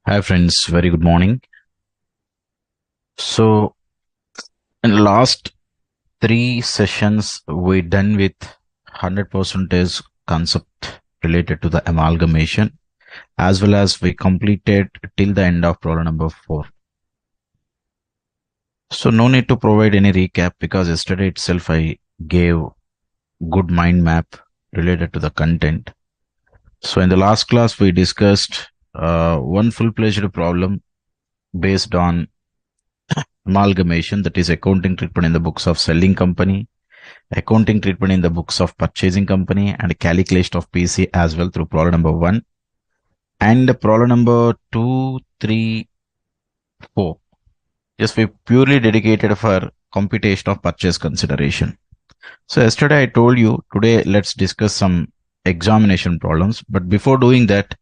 Hi friends, very good morning. So in the last three sessions, we done with 100% concept related to the amalgamation, as well as we completed till the end of problem number 4. So no need to provide any recap because yesterday itself I gave good mind map related to the content. So in the last class, we discussed one full-fledged problem based on amalgamation, that is accounting treatment in the books of selling company, accounting treatment in the books of purchasing company, and calculation of PC as well through problem number 1 and problem number 2, 3, 4. Just we purely dedicated for computation of purchase consideration. So yesterday I told you, today let's discuss some examination problems, but before doing that,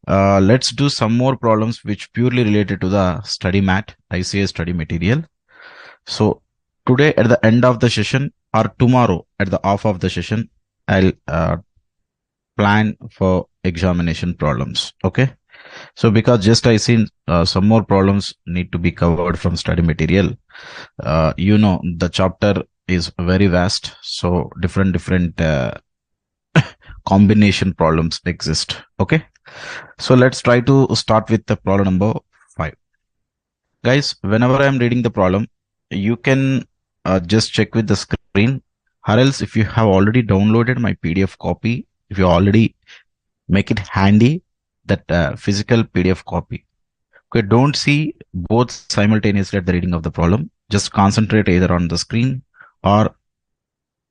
let's do some more problems which purely related to the study mat, ICA study material. So today at the end of the session or tomorrow at the off of the session, I'll plan for examination problems. Okay. So because just I seen some more problems need to be covered from study material. The chapter is very vast. So different combination problems exist. Okay. So let's try to start with the problem number 5. Guys, whenever I'm reading the problem, you can just check with the screen, or else if you have already downloaded my PDF copy, if you already make it handy, that physical PDF copy. Okay, don't see both simultaneously at the reading of the problem. Just concentrate either on the screen or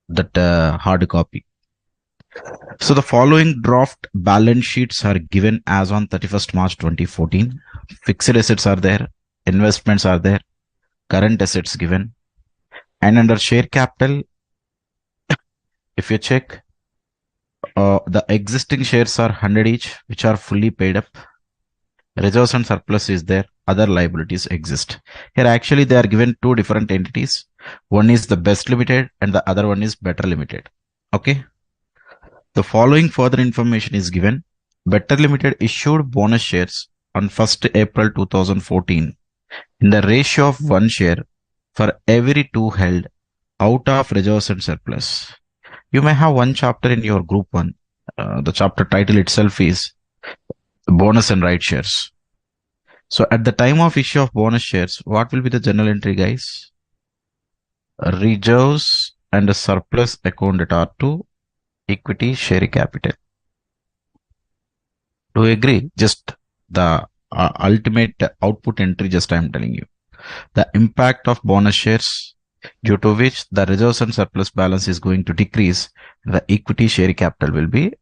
that hard copy. So the following draft balance sheets are given as on 31st March 2014. Fixed assets are there, investments are there, current assets given, and under share capital, if you check, the existing shares are 100 each, which are fully paid up. Reserves and surplus is there. Other liabilities exist. Here, actually, they are given two different entities. One is the Best Limited and the other one is Better Limited. Okay. The following further information is given. Better Limited issued bonus shares on 1st April 2014 in the ratio of 1 share for every 2 held out of reserves and surplus. You may have one chapter in your group 1. The chapter title itself is bonus and right shares. So at the time of issue of bonus shares, what will be the journal entry, guys? Reserves and surplus accounted are to equity share capital. Do you agree? Just the ultimate output entry, just I am telling you. The impact of bonus shares, due to which the reserves and surplus balance is going to decrease, the equity share capital will be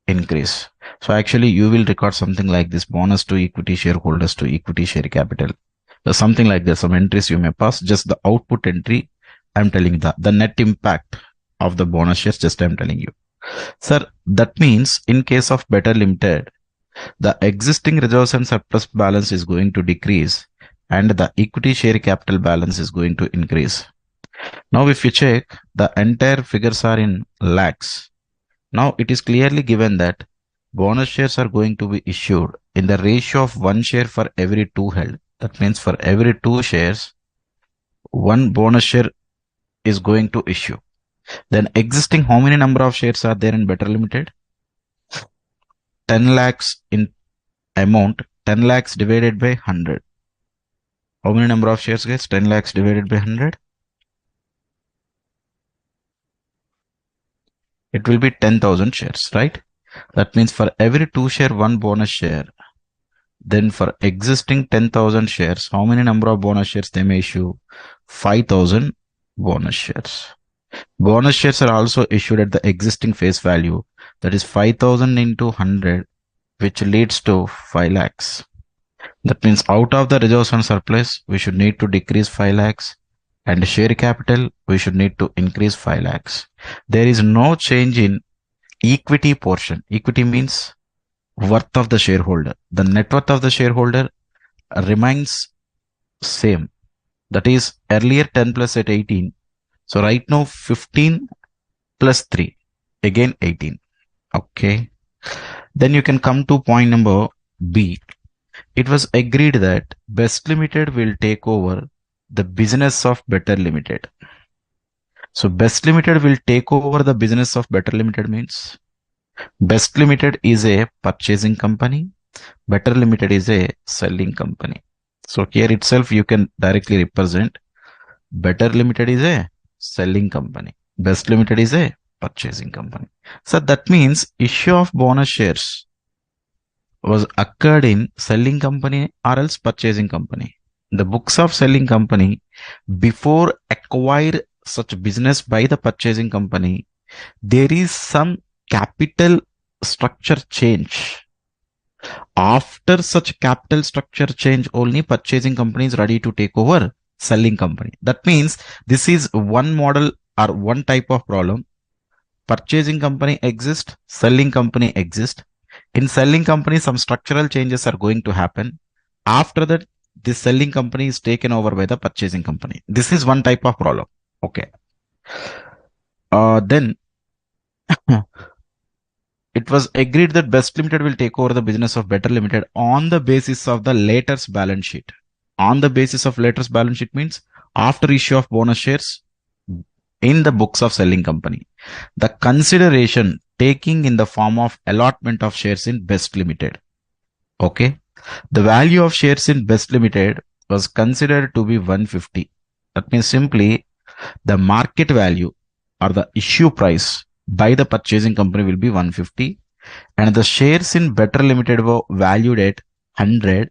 increase. So actually you will record something like this: bonus to equity shareholders to equity share capital. So something like this, some entries you may pass, just the output entry I'm telling you, the net impact of the bonus shares, just I'm telling you. Sir, that means in case of Better Limited, the existing reserves and surplus balance is going to decrease and the equity share capital balance is going to increase. Now, if you check, the entire figures are in lakhs. Now, it is clearly given that bonus shares are going to be issued in the ratio of 1 share for every 2 held. That means for every 2 shares, 1 bonus share is going to issue. Then existing, how many number of shares are there in Better Limited? 10 lakhs in amount, 10 lakhs divided by 100. How many number of shares, guys? 10 lakhs divided by 100. It will be 10,000 shares, right? That means for every 2 share, 1 bonus share. Then for existing 10,000 shares, how many number of bonus shares they may issue? 5,000 bonus shares. Bonus shares are also issued at the existing face value. That is 5,000 into 100, which leads to 5 lakhs. That means out of the reserves and surplus, we should need to decrease 5 lakhs, and share capital, we should need to increase 5 lakhs. There is no change in equity portion. Equity means worth of the shareholder. The net worth of the shareholder remains same. That is earlier 10 plus at 18. So right now 15 plus 3, again 18. Okay. Then you can come to point number B. It was agreed that Best Limited will take over the business of Better Limited. So Best Limited will take over the business of Better Limited means Best Limited is a purchasing company, Better Limited is a selling company. So here itself you can directly represent Better Limited is a selling company, Best Limited is a purchasing company. So that means issue of bonus shares was occurred in selling company or else purchasing company. The books of selling company before acquire such business by the purchasing company, there is some capital structure change. After such capital structure change, only purchasing company is ready to take over selling company. That means this is one model or one type of problem. Purchasing company exists, selling company exists. In selling company, some structural changes are going to happen. After that, this selling company is taken over by the purchasing company. This is one type of problem. Okay. Then it was agreed that Best Limited will take over the business of Better Limited on the basis of the latest balance sheet. On the basis of latest balance sheet means after issue of bonus shares in the books of selling company. The consideration taking in the form of allotment of shares in Best Limited. Okay. The value of shares in Best Limited was considered to be 150. That means simply the market value or the issue price by the purchasing company will be 150 and the shares in Better Limited were valued at 100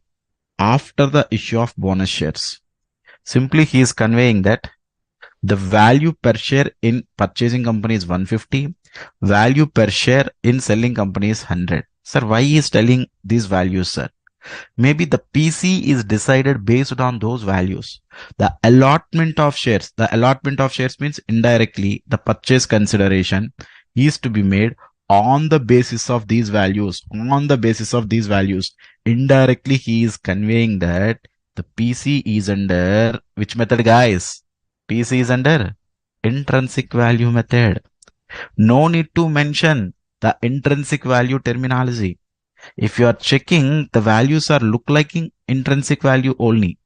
after the issue of bonus shares. Simply he is conveying that the value per share in purchasing company is 150, value per share in selling company is 100. Sir, why he is telling these values, sir? Maybe the PC is decided based on those values. The allotment of shares means indirectly the purchase consideration is to be made on the basis of these values. On the basis of these values, indirectly he is conveying that the PC is under which method, guys? PC is under intrinsic value method. No need to mention the intrinsic value terminology. If you are checking, the values are look like in intrinsic value only.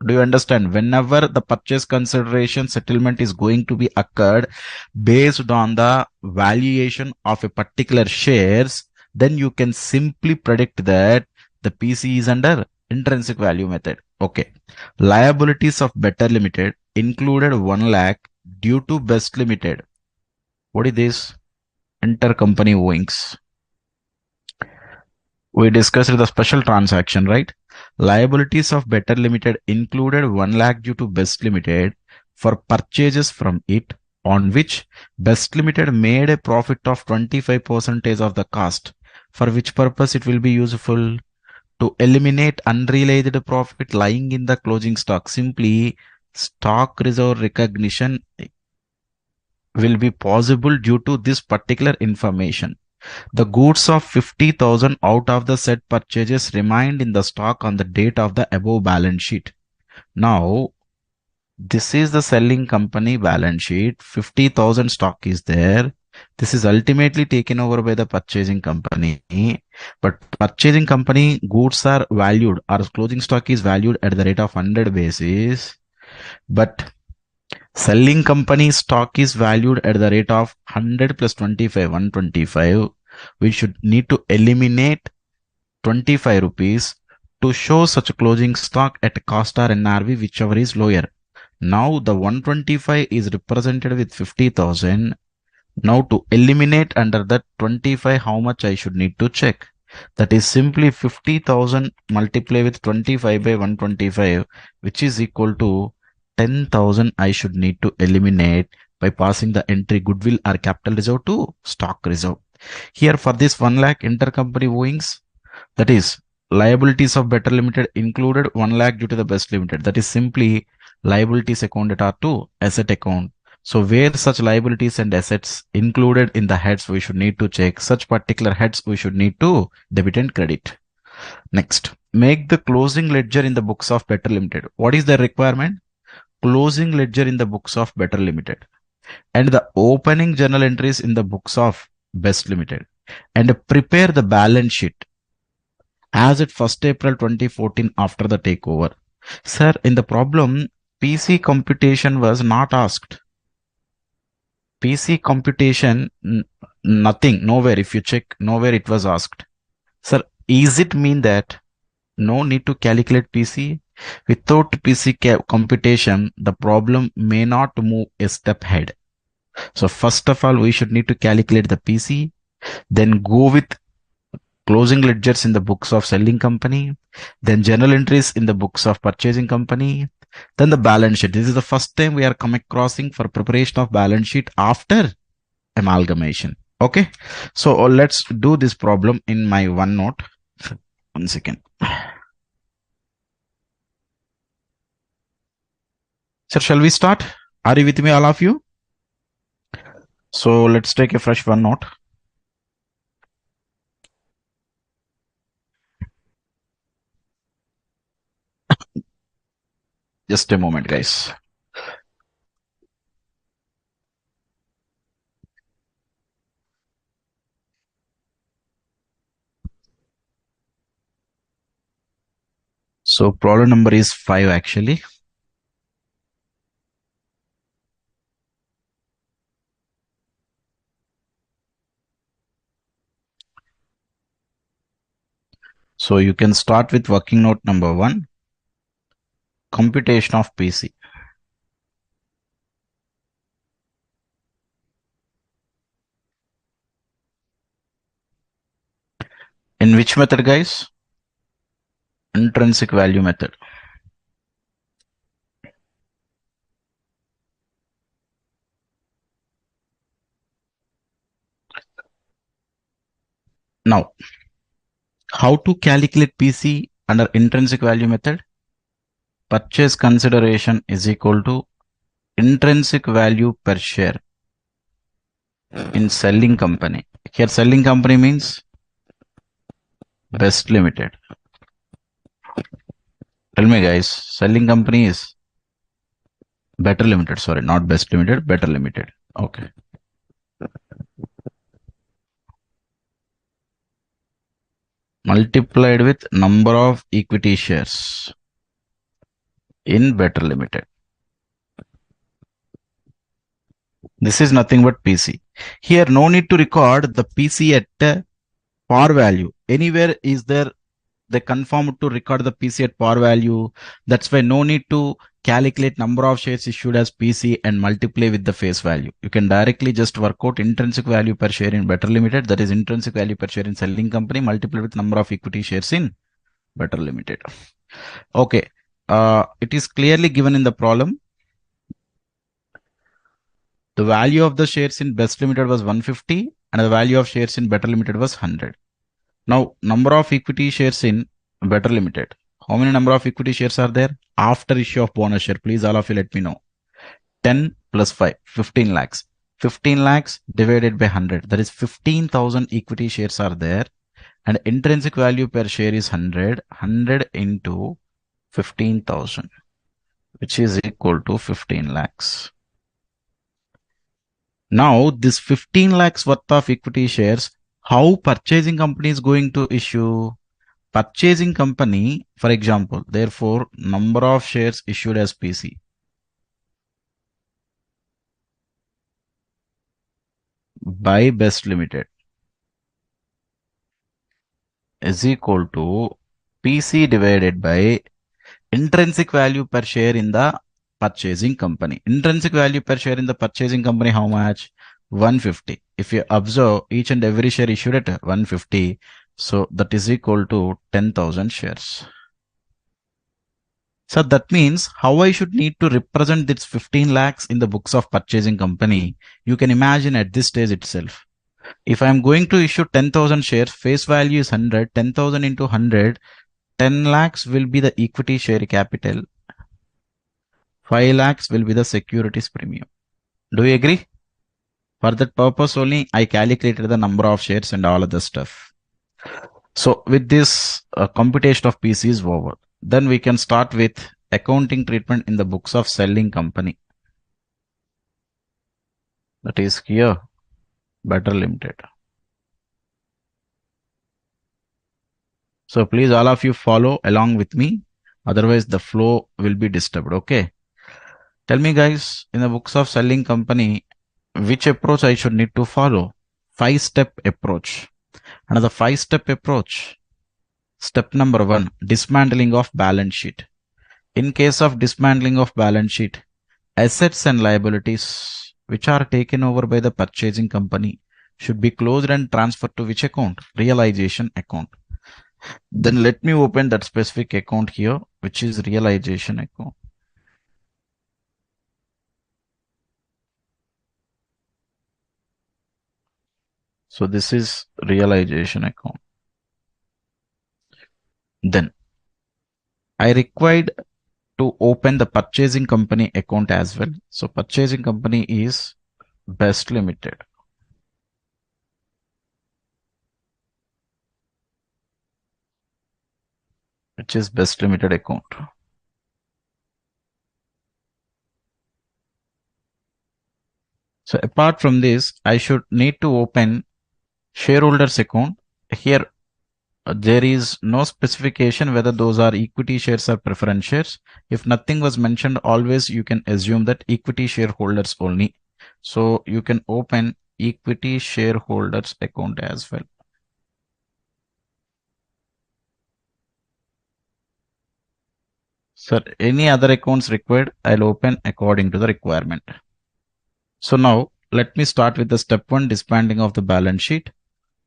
Do you understand? Whenever the purchase consideration settlement is going to be occurred based on the valuation of a particular shares, then you can simply predict that the PC is under intrinsic value method. Okay. Liabilities of Better Limited included 1 lakh due to Best Limited. What is this? Intercompany owings. We discussed the special transaction, right? Liabilities of Better Limited included 1 lakh due to Best Limited for purchases from it, on which Best Limited made a profit of 25% of the cost. For which purpose it will be useful? To eliminate unrealized profit lying in the closing stock. Simply, stock reserve recognition will be possible due to this particular information. The goods of 50,000 out of the said purchases remained in the stock on the date of the above balance sheet. Now, this is the selling company balance sheet. 50,000 stock is there. This is ultimately taken over by the purchasing company. But purchasing company goods are valued, or closing stock is valued at the rate of 100 basis. But selling company stock is valued at the rate of 100 plus 25, 125. We should need to eliminate 25 rupees to show such closing stock at cost or NRV, whichever is lower. Now the 125 is represented with 50,000. Now to eliminate under that 25, how much I should need to check? That is simply 50,000 multiply with 25 by 125, which is equal to 10,000 I should need to eliminate by passing the entry goodwill or capital reserve to stock reserve. Here for this 1 lakh intercompany owings, that is liabilities of Better Limited included 1 lakh due to the Best Limited. That is simply liabilities accounted are to asset account. So where such liabilities and assets included in the heads, we should need to check such particular heads. We should need to debit and credit. Next, make the closing ledger in the books of Better Limited. What is the requirement? Closing ledger in the books of Better Limited and the opening journal entries in the books of Best Limited, and prepare the balance sheet as at 1st April 2014 after the takeover. Sir, in the problem, PC computation was not asked. PC computation, nothing, nowhere. If you check, nowhere it was asked. Sir, is it mean that no need to calculate PC? Without PC computation, the problem may not move a step ahead. So first of all, we should need to calculate the PC, then go with closing ledgers in the books of selling company, then journal entries in the books of purchasing company, then the balance sheet. This is the first time we are coming crossing for preparation of balance sheet after amalgamation. Okay, so let's do this problem in my OneNote. 1 second. Sir, shall we start? Are you with me, all of you? So let's take a fresh OneNote. Just a moment, guys. So problem number is 5 actually. So you can start with working note number 1, computation of PC. In which method, guys? Intrinsic value method. Now, how to calculate PC under intrinsic value method? Purchase consideration is equal to intrinsic value per share in selling company. Here selling company means Best Limited. Tell me, guys, selling company is Better Limited. Sorry, not Best Limited, Better Limited. Okay. Multiplied with number of equity shares in Better Limited. This is nothing but PC. Here, no need to record the PC at par value. Anywhere is there, they confirm to record the PC at par value. That's why no need to calculate number of shares issued as PC and multiply with the face value. You can directly just work out intrinsic value per share in Better Limited. That is intrinsic value per share in selling company multiplied with number of equity shares in Better Limited. Okay. It is clearly given in the problem. The value of the shares in Best Limited was 150 and the value of shares in Better Limited was 100. Now, number of equity shares in Better Limited. How many number of equity shares are there? After issue of bonus share, please all of you let me know. 10 plus 5, 15 lakhs. 15 lakhs divided by 100. That is 15,000 equity shares are there. And intrinsic value per share is 100. 100 into 15,000, which is equal to 15 lakhs. Now, this 15 lakhs worth of equity shares, how purchasing company is going to issue? Purchasing company, for example, therefore, number of shares issued as PC by Best Limited is equal to PC divided by intrinsic value per share in the purchasing company. Intrinsic value per share in the purchasing company, how much? 150. If you observe, each and every share issued at 150, so that is equal to 10,000 shares. So that means how I should need to represent this 15 lakhs in the books of purchasing company. You can imagine at this stage itself. If I am going to issue 10,000 shares, face value is 100, 10,000 into 100, 10 lakhs will be the equity share capital. 5 lakhs will be the securities premium. Do you agree? For that purpose only, I calculated the number of shares and all of the stuff. So with this computation of PC is over. Then we can start with accounting treatment in the books of selling company. That is here, Better Limited. So please all of you follow along with me. Otherwise the flow will be disturbed. Okay. Tell me guys, in the books of selling company, which approach I should need to follow? 5-step approach. Another 5-step approach. Step number 1, dismantling of balance sheet. In case of dismantling of balance sheet, assets and liabilities which are taken over by the purchasing company should be closed and transferred to which account? Realization account. Then let me open that specific account here, which is realization account. So this is realization account. Then I required to open the purchasing company account as well. So purchasing company is Best Limited, which is Best Limited account. So apart from this, I should need to open shareholders account. Here there is no specification whether those are equity shares or preference shares. If nothing was mentioned, always you can assume that equity shareholders only. So you can open equity shareholders account as well. Sir, any other accounts required, I'll open according to the requirement. So now let me start with the step 1, disbanding of the balance sheet.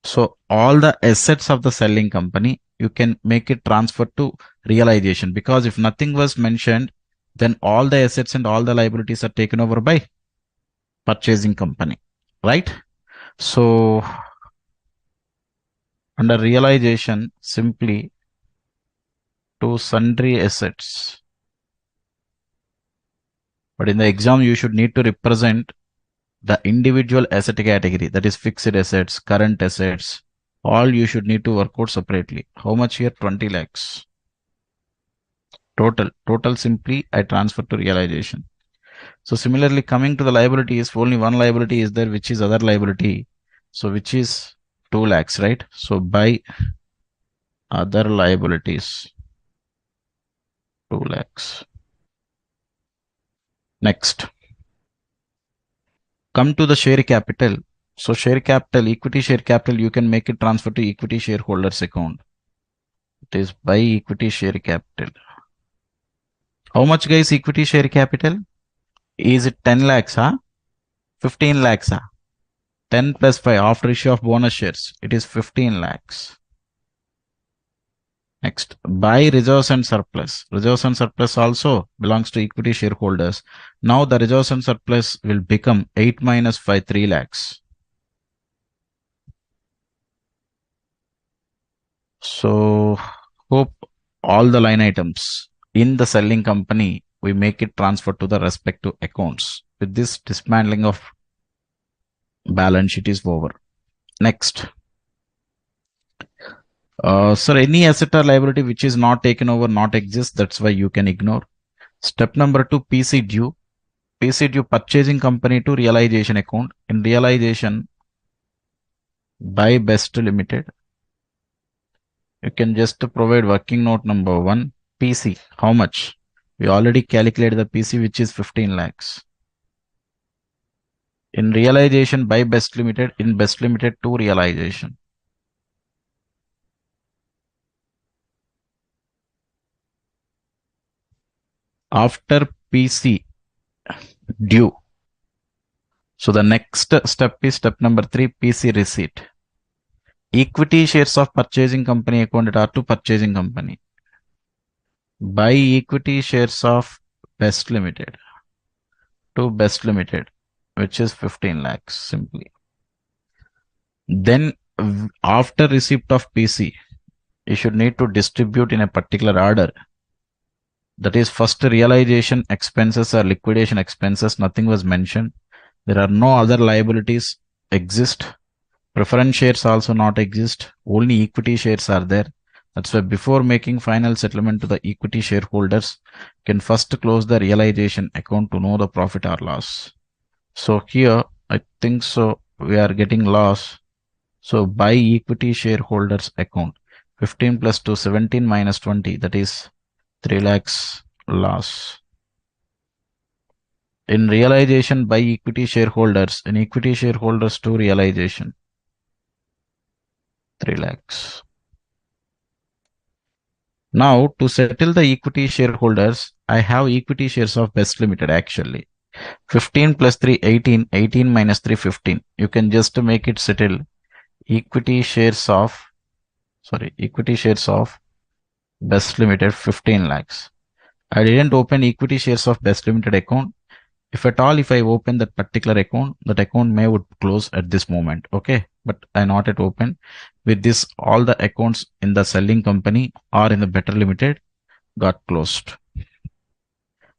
So all the assets of the selling company, you can make it transfer to realization, because if nothing was mentioned, then all the assets and all the liabilities are taken over by purchasing company, right? So under realization, simply to sundry assets. But in the exam, you should need to represent the individual asset category, that is fixed assets, current assets, all you should need to work out separately. How much here? 20 lakhs. Total simply I transfer to realization. So similarly, coming to the liabilities, only one liability is there, which is other liability. So which is 2 lakhs, right? So by other liabilities, 2 lakhs. Next, come to the share capital. So share capital, equity share capital, you can make it transfer to equity shareholders account. It is by equity share capital. How much guys equity share capital? Is it 10 lakhs, huh? 15 lakhs, huh? 10 plus 5 after issue of bonus shares. It is 15 lakhs. Next, buy reserves and surplus. Reserves and surplus also belongs to equity shareholders. Now the reserves and surplus will become 8 minus 5, 3 lakhs. So hope all the line items in the selling company, we make it transfer to the respective accounts. With this, dismantling of balance sheet is over. Next. Sir, any asset or liability which is not taken over, not exist, that's why you can ignore. Step number 2, PC due. PC due, purchasing company to realization account. In realization, by Best Limited, you can just provide working note number 1, PC. How much? We already calculated the PC, which is 15 lakhs. In realization by Best Limited, in Best Limited to realization. After PC due. So the next step is step number 3, PC receipt. Equity shares of purchasing company accounted are to purchasing company. Buy equity shares of Best Limited to Best Limited, which is 15 lakhs simply. Then after receipt of PC, you should need to distribute in a particular order. That is, first realization expenses or liquidation expenses, nothing was mentioned. There are no other liabilities exist. Preference shares also not exist. Only equity shares are there. That's why before making final settlement to the equity shareholders, you can first close the realization account to know the profit or loss. So here, I think so we are getting loss. So buy equity shareholders account. 15 plus 2, 17 minus 20, that is 3 lakhs loss. In realization by equity shareholders, in equity shareholders to realization, 3 lakhs. Now, to settle the equity shareholders, I have equity shares of Best Limited actually. 15 plus 3, 18, 18 minus 3, 15. You can just make it settle equity shares of, equity shares of Best Limited 15 lakhs. I didn't open equity shares of Best Limited account. If at all, if I open that particular account, that account may would close at this moment. Okay. But I not yet open. With this, all the accounts in the selling company or in the Better Limited got closed.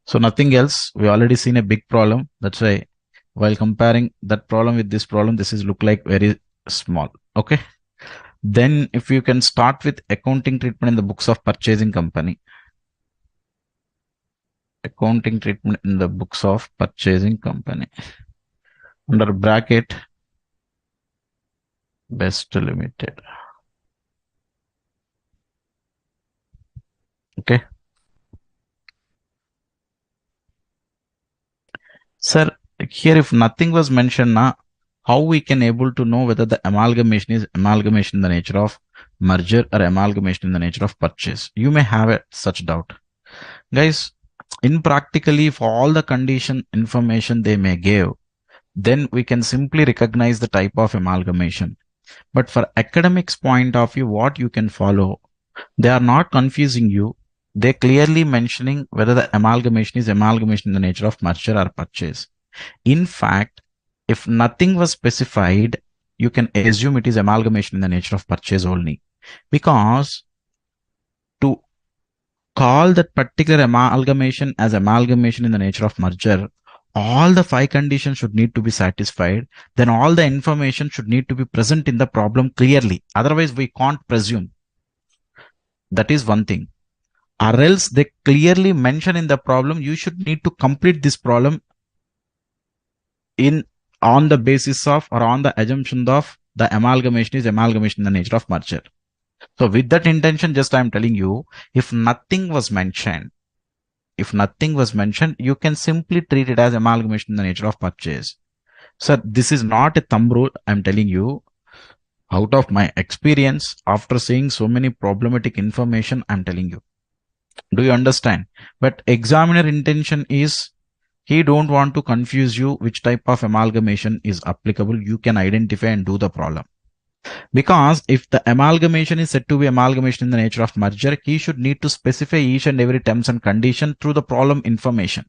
So nothing else. We already seen a big problem. That's why while comparing that problem with this problem, this is look like very small. Okay. Then if you can start with accounting treatment in the books of purchasing company. Accounting treatment in the books of purchasing company. Under bracket, Best Limited. Okay. Sir, here if nothing was mentioned, how we can able to know whether the amalgamation is amalgamation in the nature of merger or amalgamation in the nature of purchase? You may have such doubt. Guys, in practically for all the condition information they may give, then we can simply recognize the type of amalgamation. But for academics point of view, what you can follow, they are not confusing you. They're clearly mentioning whether the amalgamation is amalgamation in the nature of merger or purchase. In fact, if nothing was specified, you can assume it is amalgamation in the nature of purchase only. Because to call that particular amalgamation as amalgamation in the nature of merger, all the 5 conditions should need to be satisfied. Then all the information should need to be present in the problem clearly. Otherwise, we can't presume. That is one thing. Or else they clearly mention in the problem, you should need to complete this problem on the basis of or on the assumption of the amalgamation is amalgamation in the nature of merger. So with that intention, just I am telling you, if nothing was mentioned, you can simply treat it as amalgamation in the nature of purchase. So this is not a thumb rule. I'm telling you out of my experience after seeing so many problematic information, I'm telling you. Do you understand? But examiner intention is he don't want to confuse you which type of amalgamation is applicable. You can identify and do the problem. Because if the amalgamation is said to be amalgamation in the nature of merger, he should need to specify each and every terms and condition through the problem information.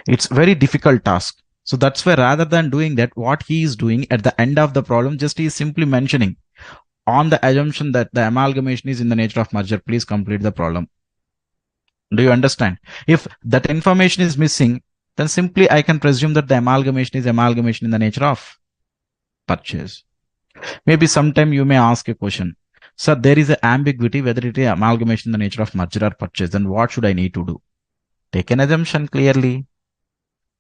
It's very difficult task. So that's why rather than doing that, what he is doing at the end of the problem, just he is simply mentioning on the assumption that the amalgamation is in the nature of merger, please complete the problem. Do you understand? If that information is missing, then simply I can presume that the amalgamation is amalgamation in the nature of purchase. Maybe sometime you may ask a question. Sir, there is an ambiguity whether it is amalgamation in the nature of merger or purchase. Then what should I need to do? Take an assumption clearly.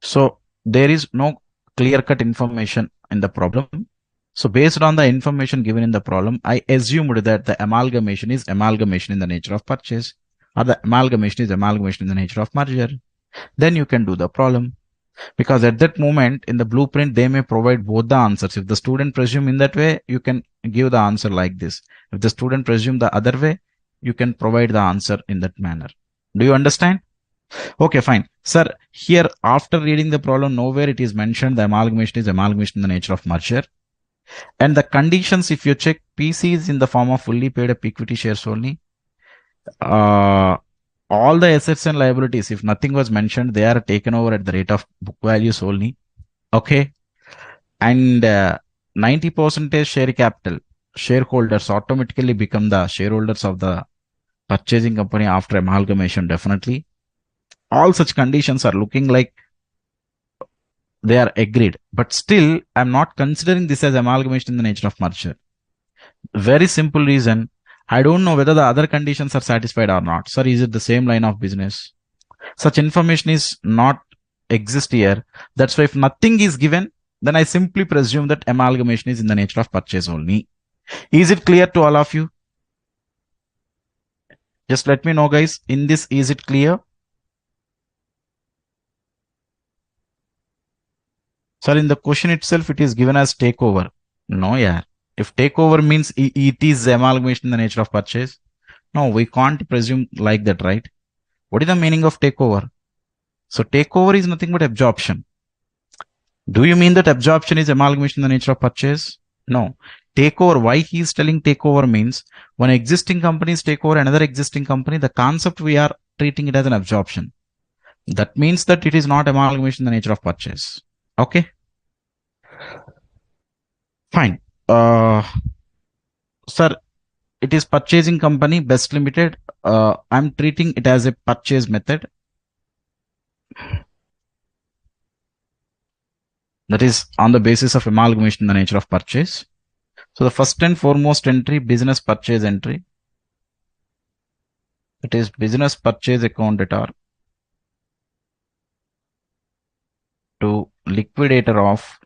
So there is no clear-cut information in the problem. So based on the information given in the problem, I assumed that the amalgamation is amalgamation in the nature of purchase or the amalgamation is amalgamation in the nature of merger. Then you can do the problem. Because at that moment in the blueprint, they may provide both the answers. If the student presume in that way, you can give the answer like this. If the student presume the other way, you can provide the answer in that manner. Do you understand? Okay, fine. Sir, here after reading the problem, nowhere it is mentioned the amalgamation is amalgamation in the nature of merger. And the conditions, if you check, PC is in the form of fully paid up equity shares only. All the assets and liabilities, if nothing was mentioned, they are taken over at the rate of book values only. Okay. And 90% share capital, shareholders automatically become the shareholders of the purchasing company after amalgamation, definitely. All such conditions are looking like they are agreed. But still, I'm not considering this as amalgamation in the nature of merger. Very simple reason. I don't know whether the other conditions are satisfied or not. Sir, is it the same line of business? Such information is not exist here. That's why if nothing is given, then I simply presume that amalgamation is in the nature of purchase only. Is it clear to all of you? Just let me know, guys. In this, is it clear? Sir, in the question itself, it is given as takeover. No, yeah. If takeover means it is amalgamation in the nature of purchase, no, we can't presume like that, right? What is the meaning of takeover? So takeover is nothing but absorption. Do you mean that absorption is amalgamation in the nature of purchase? No. Takeover, why he is telling takeover means when existing companies take over another existing company, the concept we are treating it as an absorption. That means that it is not amalgamation in the nature of purchase. Okay, fine. Sir, it is purchasing company best limited. I'm treating it as a purchase method. That is on the basis of amalgamation in the nature of purchase. So the first and foremost entry, business purchase entry. It is business purchase account debtor to liquidator of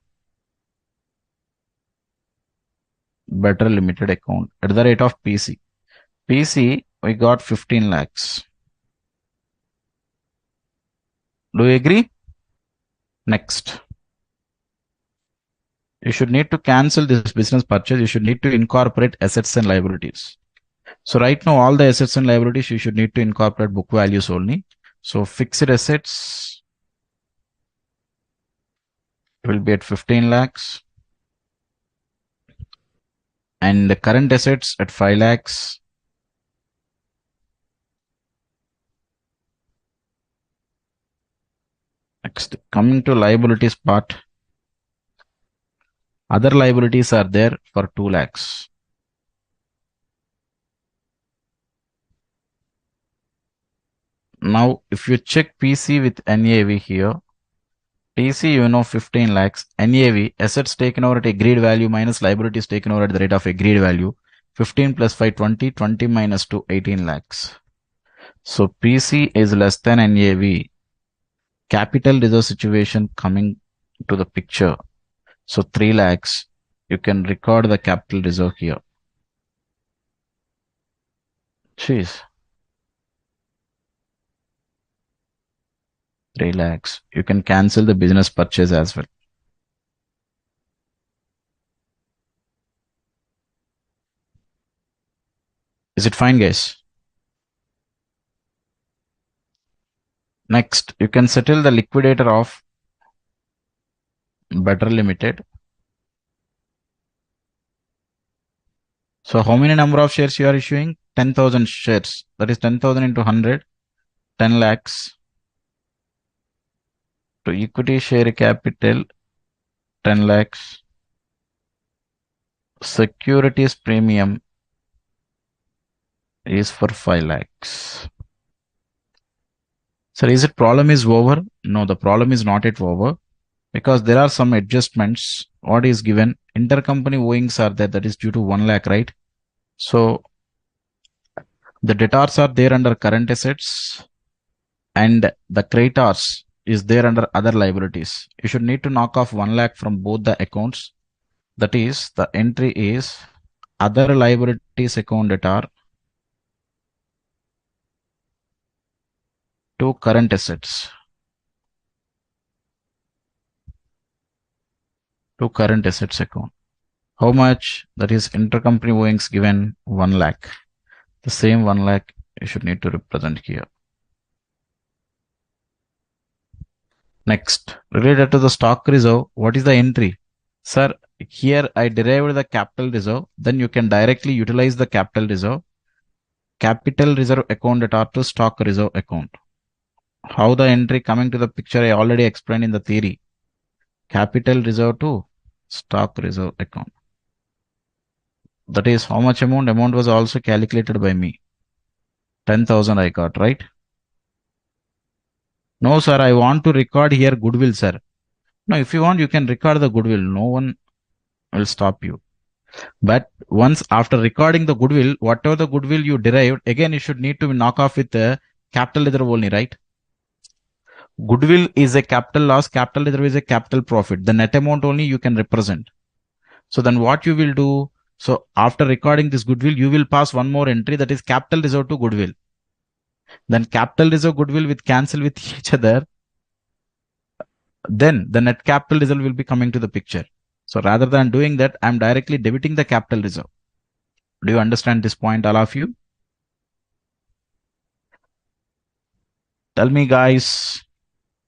better limited account at the rate of PC. PC, we got 15 lakhs. Do you agree? Next. You should need to cancel this business purchase. You should need to incorporate assets and liabilities. So right now, all the assets and liabilities, you should need to incorporate book values only. So fixed assets will be at 15 lakhs. And the current assets at 5 lakhs. Next, coming to liabilities part. Other liabilities are there for 2 lakhs. Now, if you check PC with NAV here, PC, 15 lakhs. NAV, assets taken over at agreed value minus liabilities taken over at the rate of agreed value. 15 plus 5, 20. 20 minus 2, 18 lakhs. So PC is less than NAV. Capital reserve situation coming to the picture. So 3 lakhs. You can record the capital reserve here. Jeez. 3 lakhs. You can cancel the business purchase as well. Is it fine, guys? Next, you can settle the liquidator of Better Limited. So how many number of shares you are issuing? 10,000 shares. That is 10,000 into 100. 10 lakhs. To equity share capital, 10 lakhs. Securities premium is for 5 lakhs. Sir, is it problem is over? No, the problem is not yet over because there are some adjustments. What is given? Intercompany owings are there. That is due to 1 lakh, right? So the debtors are there under current assets and the creditors is there under other liabilities. You should need to knock off 1 lakh from both the accounts. That is, the entry is other liabilities account debtor to current assets. To current assets account. How much? That is intercompany owings given 1 lakh. The same 1 lakh you should need to represent here. Next, related to the stock reserve, what is the entry? Sir, here I derived the capital reserve. Then you can directly utilize the capital reserve. Capital reserve account debtor to stock reserve account. How the entry coming to the picture I already explained in the theory. Capital reserve to stock reserve account. That is how much amount? Amount was also calculated by me. 10,000 I got, right? No, sir, I want to record here goodwill, sir. No, if you want, you can record the goodwill. No one will stop you. But once after recording the goodwill, whatever the goodwill you derived, again, you should need to knock off with the capital reserve only, right? Goodwill is a capital loss. Capital reserve is a capital profit. The net amount only you can represent. So then what you will do? So after recording this goodwill, you will pass one more entry that is capital reserve to goodwill. Then capital reserve goodwill will cancel with each other. Then the net capital reserve will be coming to the picture. So rather than doing that, I'm directly debiting the capital reserve. Do you understand this point, all of you? Tell me, guys.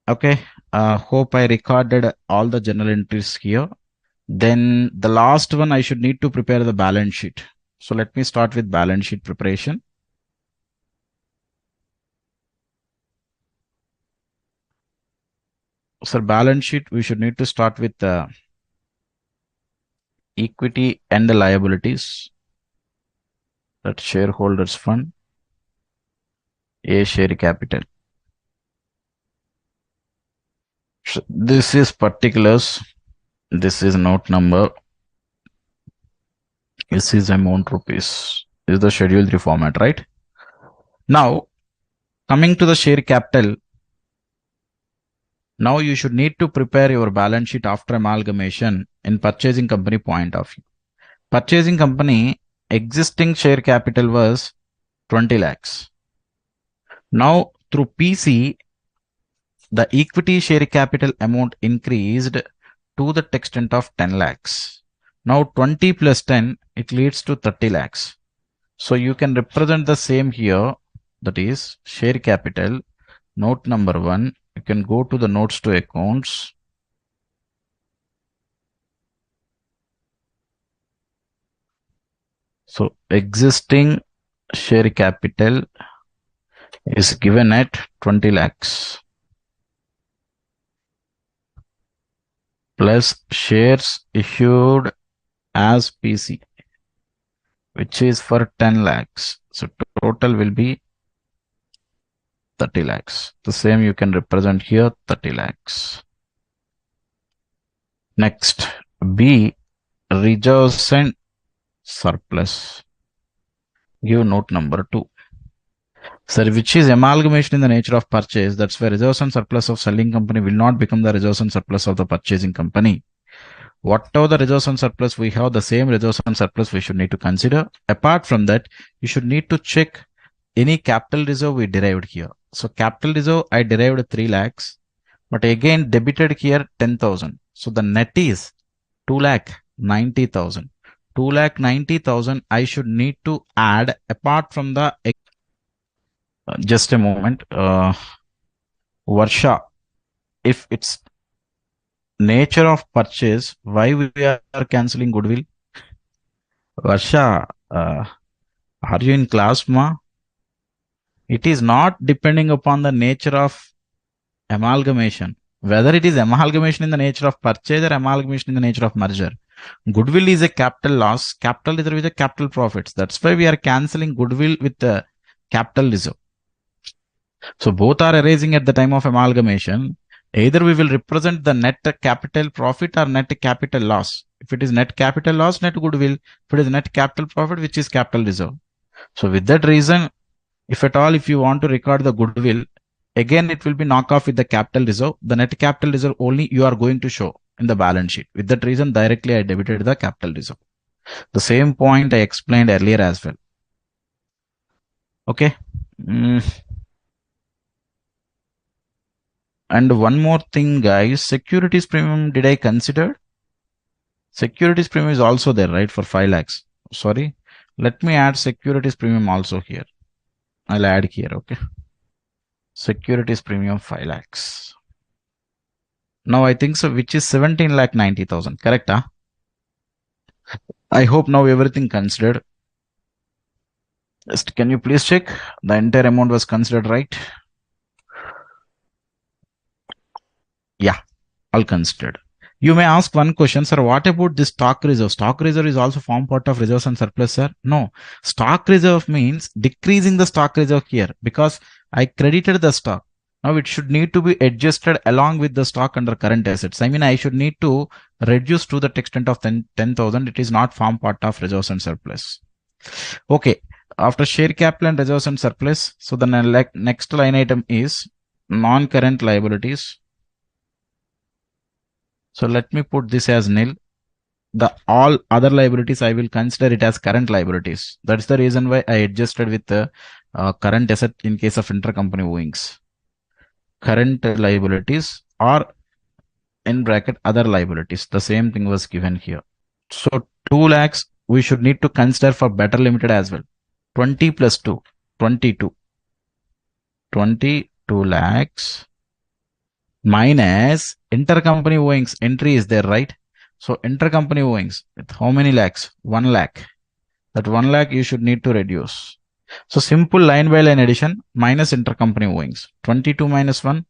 Okay. Hope I recorded all the journal entries here. Then the last one, I should need to prepare the balance sheet. So let me start with balance sheet preparation. So balance sheet, we should need to start with the equity and the liabilities. That shareholders fund, A share capital. So this is particulars. This is note number. This is amount rupees. This is the schedule 3 format, right? Now, coming to the share capital, now you should need to prepare your balance sheet after amalgamation in purchasing company point of view. Purchasing company existing share capital was 20 lakhs. Now through PC, the equity share capital amount increased to the extent of 10 lakhs. Now 20 plus 10, it leads to 30 lakhs. So you can represent the same here, that is share capital, note number 1. You can go to the notes to accounts. So existing share capital is given at 20 lakhs plus shares issued as PC, which is for 10 lakhs. So total will be 30 lakhs. The same you can represent here, 30 lakhs. Next, B, reserves and surplus. Give note number 2. Sir, which is amalgamation in the nature of purchase. That's why reserves and surplus of selling company will not become the reserves and surplus of the purchasing company. Whatever the reserves and surplus we have, the same reserves and surplus we should need to consider. Apart from that, you should need to check any capital reserve we derived here. So capital reserve, I derived 3 lakhs, but again debited here 10,000. So the net is 2,90,000. 2,90,000 I should need to add apart from the just a moment. Varsha, if it's nature of purchase, why we are cancelling goodwill? Varsha, are you in class, ma? It is not depending upon the nature of amalgamation. Whether it is amalgamation in the nature of purchase or amalgamation in the nature of merger. Goodwill is a capital loss. Capital reserve is a capital profits. That's why we are cancelling goodwill with the capital reserve. So both are arising at the time of amalgamation. Either we will represent the net capital profit or net capital loss. If it is net capital loss, net goodwill. If it is net capital profit, which is capital reserve. So with that reason, if at all, if you want to record the goodwill, again, it will be knock off with the capital reserve. The net capital reserve only you are going to show in the balance sheet. With that reason, directly I debited the capital reserve. The same point I explained earlier as well. Okay. And one more thing, guys, securities premium, did I consider? Securities premium is also there, right, for 5 lakhs. Sorry. Let me add securities premium also here. I'll add here, okay. Securities premium 5 lakhs. Now I think so, which is 17,90,000, correct? Huh? I hope now everything considered. Just can you please check the entire amount was considered, right? Yeah, all considered. You may ask one question, sir, what about this stock reserve? Stock reserve is also form part of reserves and surplus, sir? No, stock reserve means decreasing the stock reserve here because I credited the stock. Now it should need to be adjusted along with the stock under current assets. I mean, I should need to reduce to the extent of 10,000. It is not form part of reserves and surplus. Okay. After share capital and reserves and surplus, so the next line item is non-current liabilities. So let me put this as nil. The all other liabilities I will consider it as current liabilities. That's the reason why I adjusted with the current asset in case of intercompany owings. Current liabilities or in bracket other liabilities. The same thing was given here. So 2 lakhs we should need to consider for better limited as well. 20 plus 2, 22. 22 lakhs minus intercompany owings entry is there, right? So intercompany owings with how many lakhs? 1 lakh. That 1 lakh you should need to reduce. So simple line by line addition minus intercompany owings. 22 minus 1,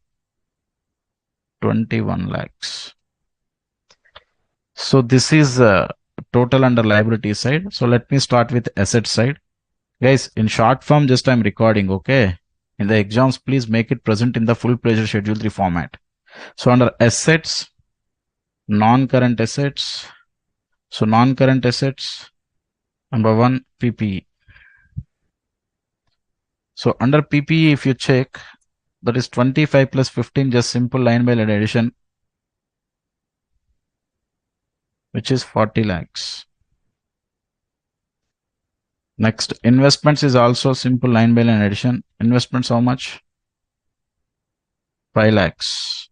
21 lakhs. So this is total under liability side. So let me start with asset side. Guys, in short form, just I'm recording, okay? In the exams, please make it present in the full pleasure schedule 3 format. So under assets, non-current assets. So non-current assets, number one, PPE. So under PPE, if you check, that is 25 plus 15, just simple line by line addition, which is 40 lakhs. Next, investments is also simple line by line addition. Investments how much? 5 lakhs.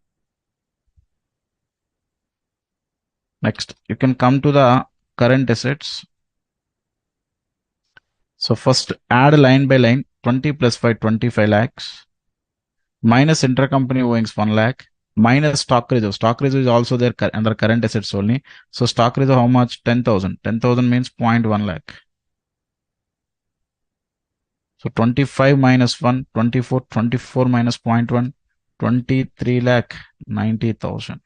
Next, you can come to the current assets. So first add line by line 20 plus 5, 25 lakhs minus intercompany owings 1 lakh minus stock reserve. Stock reserve is also there under current assets only. So stock reserve how much? 10,000. 10,000 means 0.1 lakh. So 25 minus 1, 24, 24 minus 0.1, 23 lakh 90,000.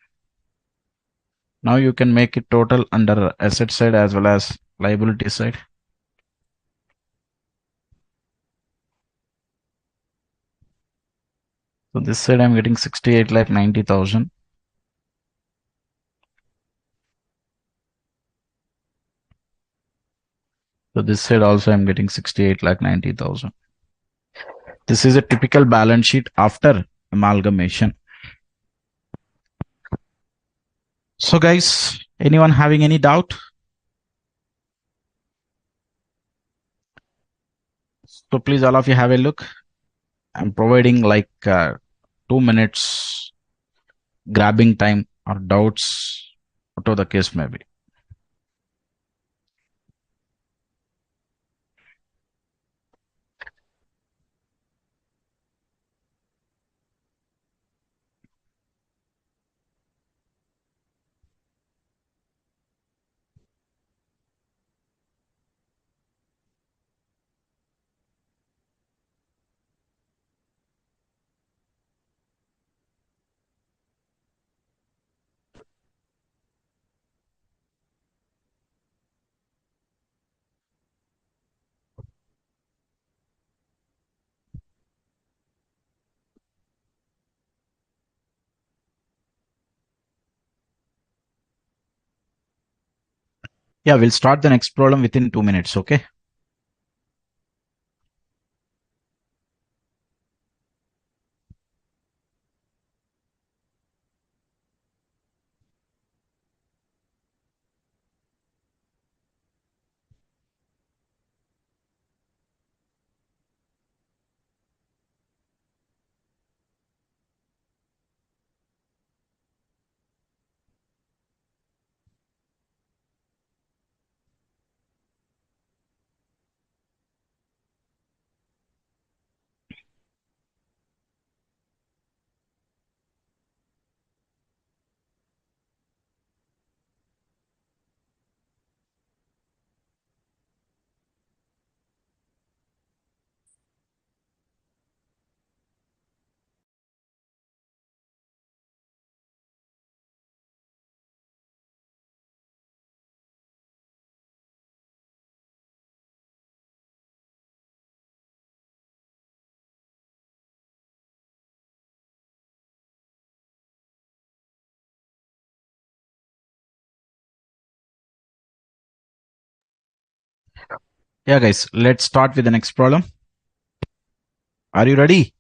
Now you can make it total under asset side as well as liability side. So this side I'm getting 68 lakh 90,000. So this side also I'm getting 68 lakh 90,000. This is a typical balance sheet after amalgamation. So guys, anyone having any doubt? So please all of you have a look. I'm providing like 2 minutes grabbing time or doubts, whatever the case may be. Yeah, we'll start the next problem within 2 minutes. Okay. Yeah, guys, let's start with the next problem. Are you ready?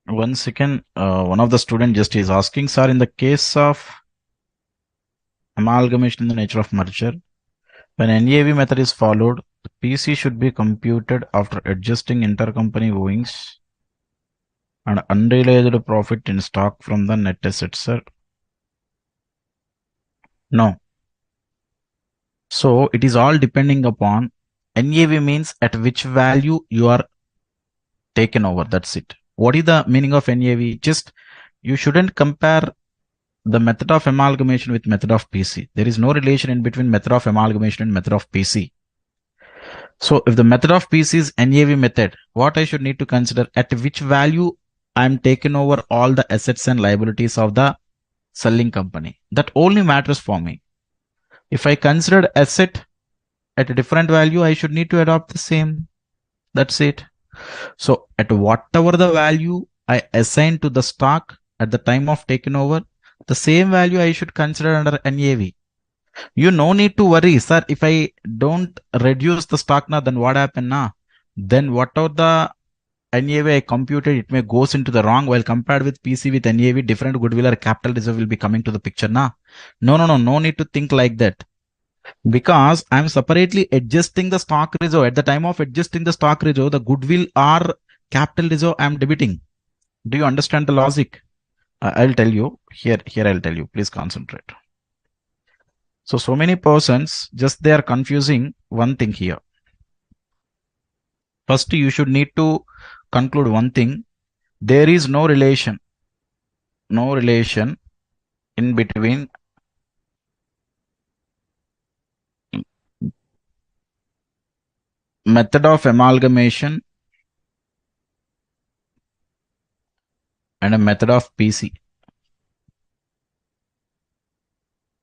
One second, one of the student just is asking, sir, in the case of amalgamation in the nature of merger, when NAV method is followed, the PC should be computed after adjusting intercompany owings and unrealized profit in stock from the net assets, sir. No. So it is all depending upon NAV means at which value you are taken over. That's it. What is the meaning of NAV? Just you shouldn't compare the method of amalgamation with method of PC. There is no relation in between method of amalgamation and method of PC. So if the method of PC is NAV method, what I should need to consider at which value I'm taking over all the assets and liabilities of the selling company. That only matters for me. If I consider asset at a different value, I should need to adopt the same. That's it. So at whatever the value I assign to the stock at the time of taking over, the same value I should consider under NAV. You no need to worry, sir. If I don't reduce the stock now, then what happen now? Then whatever the NAV I computed, it may goes into the wrong. While compared with PC with NAV, different goodwill or capital reserve will be coming to the picture now. No need to think like that. Because I'm separately adjusting the stock reserve. At the time of adjusting the stock reserve, the goodwill or capital reserve I'm debiting. Do you understand the logic? I'll tell you. Here I'll tell you. Please concentrate. So many persons, just they are confusing one thing here. First, you should need to conclude one thing. There is no relation in between method of amalgamation and a method of PC.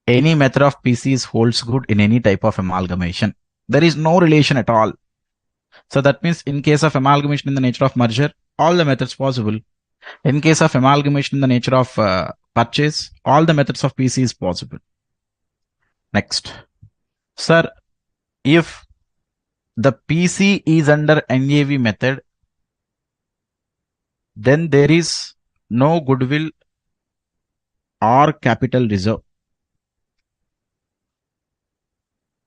Any method of PC holds good in any type of amalgamation. There is no relation at all. So that means in case of amalgamation in the nature of merger, all the methods possible. In case of amalgamation in the nature of purchase, all the methods of PC is possible. Next. Sir, if the PC is under NAV method, then there is no goodwill or capital reserve.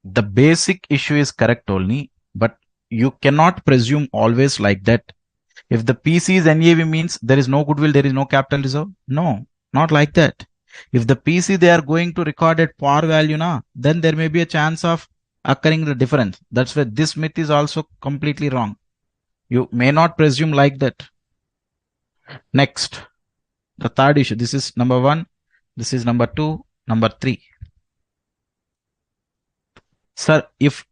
The basic issue is correct only, but you cannot presume always like that. If the PC is NAV means there is no goodwill, there is no capital reserve. No, not like that. If the PC they are going to record at par value now, then there may be a chance of occurring the difference. That's why this myth is also completely wrong. You may not presume like that. Next, the third issue. This is number 1. This is number 2. Number 3. Sir, if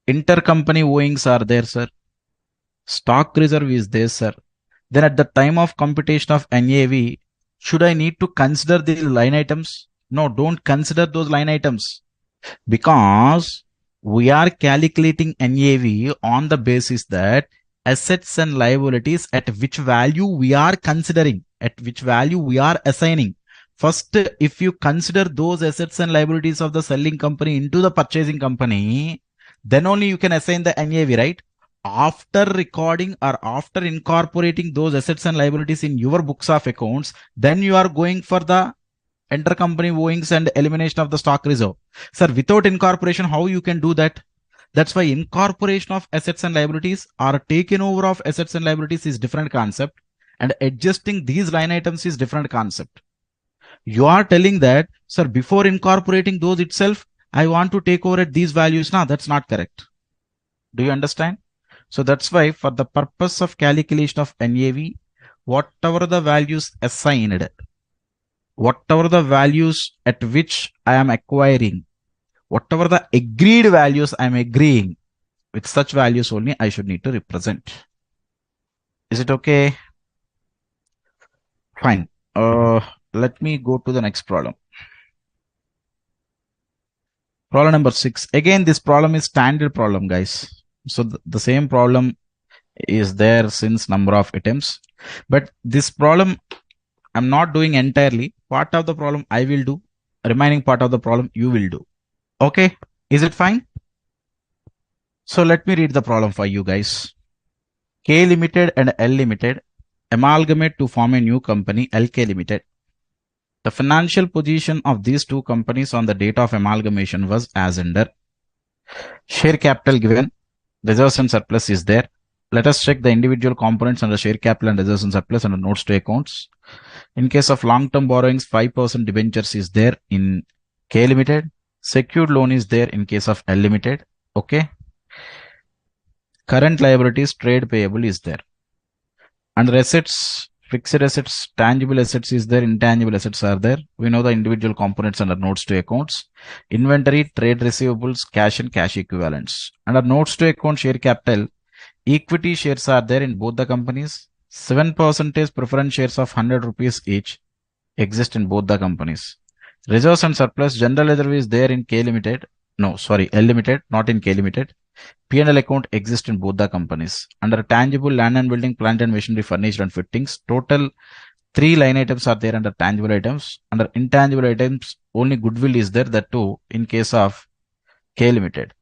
intercompany owings are there, sir, stock reserve is there, sir, then at the time of computation of NAV, should I need to consider the line items? No, don't consider those line items, because we are calculating NAV on the basis that assets and liabilities at which value we are considering, at which value we are assigning. First, if you consider those assets and liabilities of the selling company into the purchasing company, then only you can assign the NAV, right? After recording or after incorporating those assets and liabilities in your books of accounts, then you are going for the intercompany owings and elimination of the stock reserve. Sir, without incorporation, how you can do that? That's why incorporation of assets and liabilities or taken over of assets and liabilities is different concept, and adjusting these line items is different concept. You are telling that, sir, before incorporating those itself, I want to take over at these values. Now, that's not correct. Do you understand? So that's why for the purpose of calculation of NAV, whatever the values assigned, whatever the values at which I am acquiring, whatever the agreed values I am agreeing, with such values only I should need to represent. Is it okay? Fine. Let me go to the next problem. Problem number 6. Again, this problem is standard problem, guys. So the same problem is there since number of attempts. But this problem, I'm not doing entirely. Part of the problem I will do. Remaining part of the problem you will do. Okay. Is it fine? So let me read the problem for you guys. K Limited and L Limited amalgamate to form a new company, LK Limited. The financial position of these two companies on the date of amalgamation was as under. Share capital given, reserves and surplus is there. Let us check the individual components under share capital and reserves and surplus under notes to accounts. In case of long-term borrowings, 5% debentures is there in K Limited. Secured loan is there in case of L Limited. Okay. Current liabilities, trade payable is there. Under assets, fixed assets, tangible assets is there, intangible assets are there. We know the individual components under notes to accounts. Inventory, trade receivables, cash and cash equivalents. Under notes to account, share capital, equity shares are there in both the companies. 7% preference shares of 100 rupees each exist in both the companies. Reserves and surplus, general reserve is there in K Limited. No, sorry, L Limited, not in K Limited. P&L account exists in both the companies. Under tangible, land and building, plant and machinery, furniture and fittings, total 3 line items are there under tangible items. Under intangible items, only goodwill is there, that too in case of K Limited.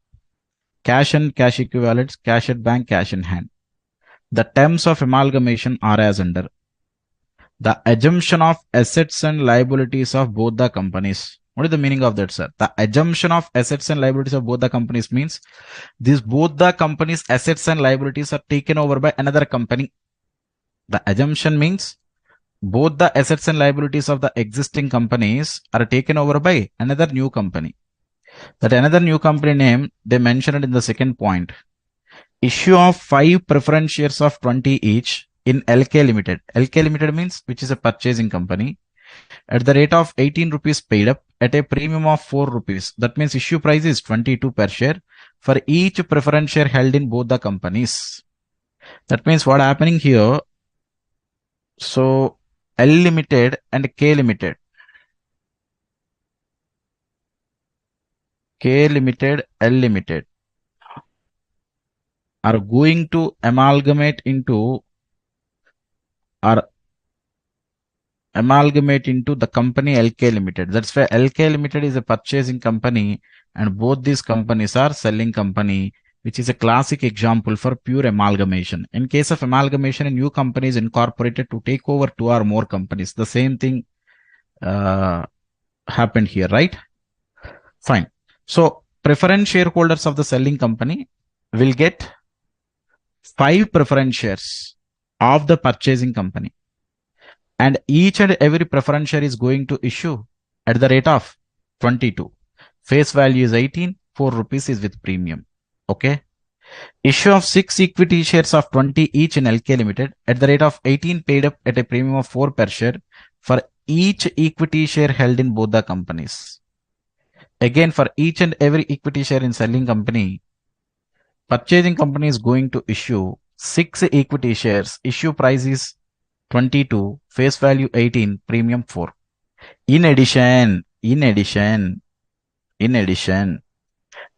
Cash and cash equivalents, cash at bank, cash in hand. The terms of amalgamation are as under. The assumption of assets and liabilities of both the companies. What is the meaning of that, sir? The assumption of assets and liabilities of both the companies means these both the companies' assets and liabilities are taken over by another company. The assumption means both the assets and liabilities of the existing companies are taken over by another new company. That another new company name they mentioned in the second point. Issue of 5 preference shares of 20 each in LK Limited. LK Limited means which is a purchasing company at the rate of 18 rupees paid up at a premium of 4 rupees. That means issue price is 22 per share for each preference share held in both the companies. That means what happening here. So L Limited and K Limited. K Limited, L Limited are going to amalgamate into the company LK Limited. That's why LK Limited is a purchasing company and both these companies are selling company, which is a classic example for pure amalgamation. In case of amalgamation, a new company is incorporated to take over 2 or more companies. The same thing happened here, right? Fine. So preference shareholders of the selling company will get 5 preference shares of the purchasing company. And each and every preference share is going to issue at the rate of 22. Face value is 18, 4 rupees is with premium. Okay. Issue of 6 equity shares of 20 each in LK Limited at the rate of 18 paid up at a premium of 4 per share for each equity share held in both the companies. Again, for each and every equity share in selling company, purchasing company is going to issue 6 equity shares. Issue price is 22, face value 18, premium 4. In addition,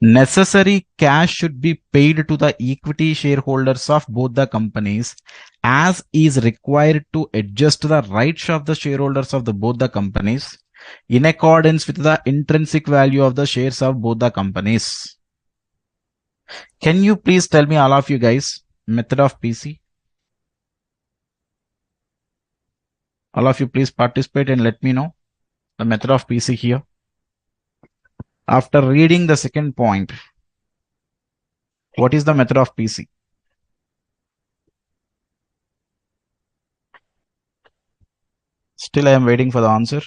necessary cash should be paid to the equity shareholders of both the companies as is required to adjust the rights of the shareholders of both the companies in accordance with the intrinsic value of the shares of both the companies. Can you please tell me, all of you guys, method of PC? All of you please participate and let me know the method of PC here. After reading the second point, what is the method of PC? Still I am waiting for the answer.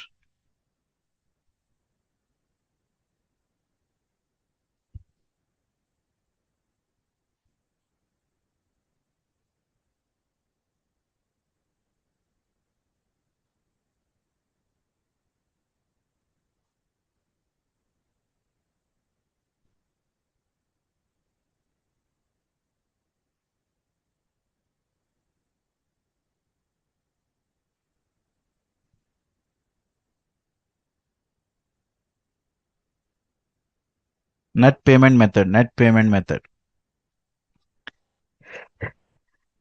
Net payment method.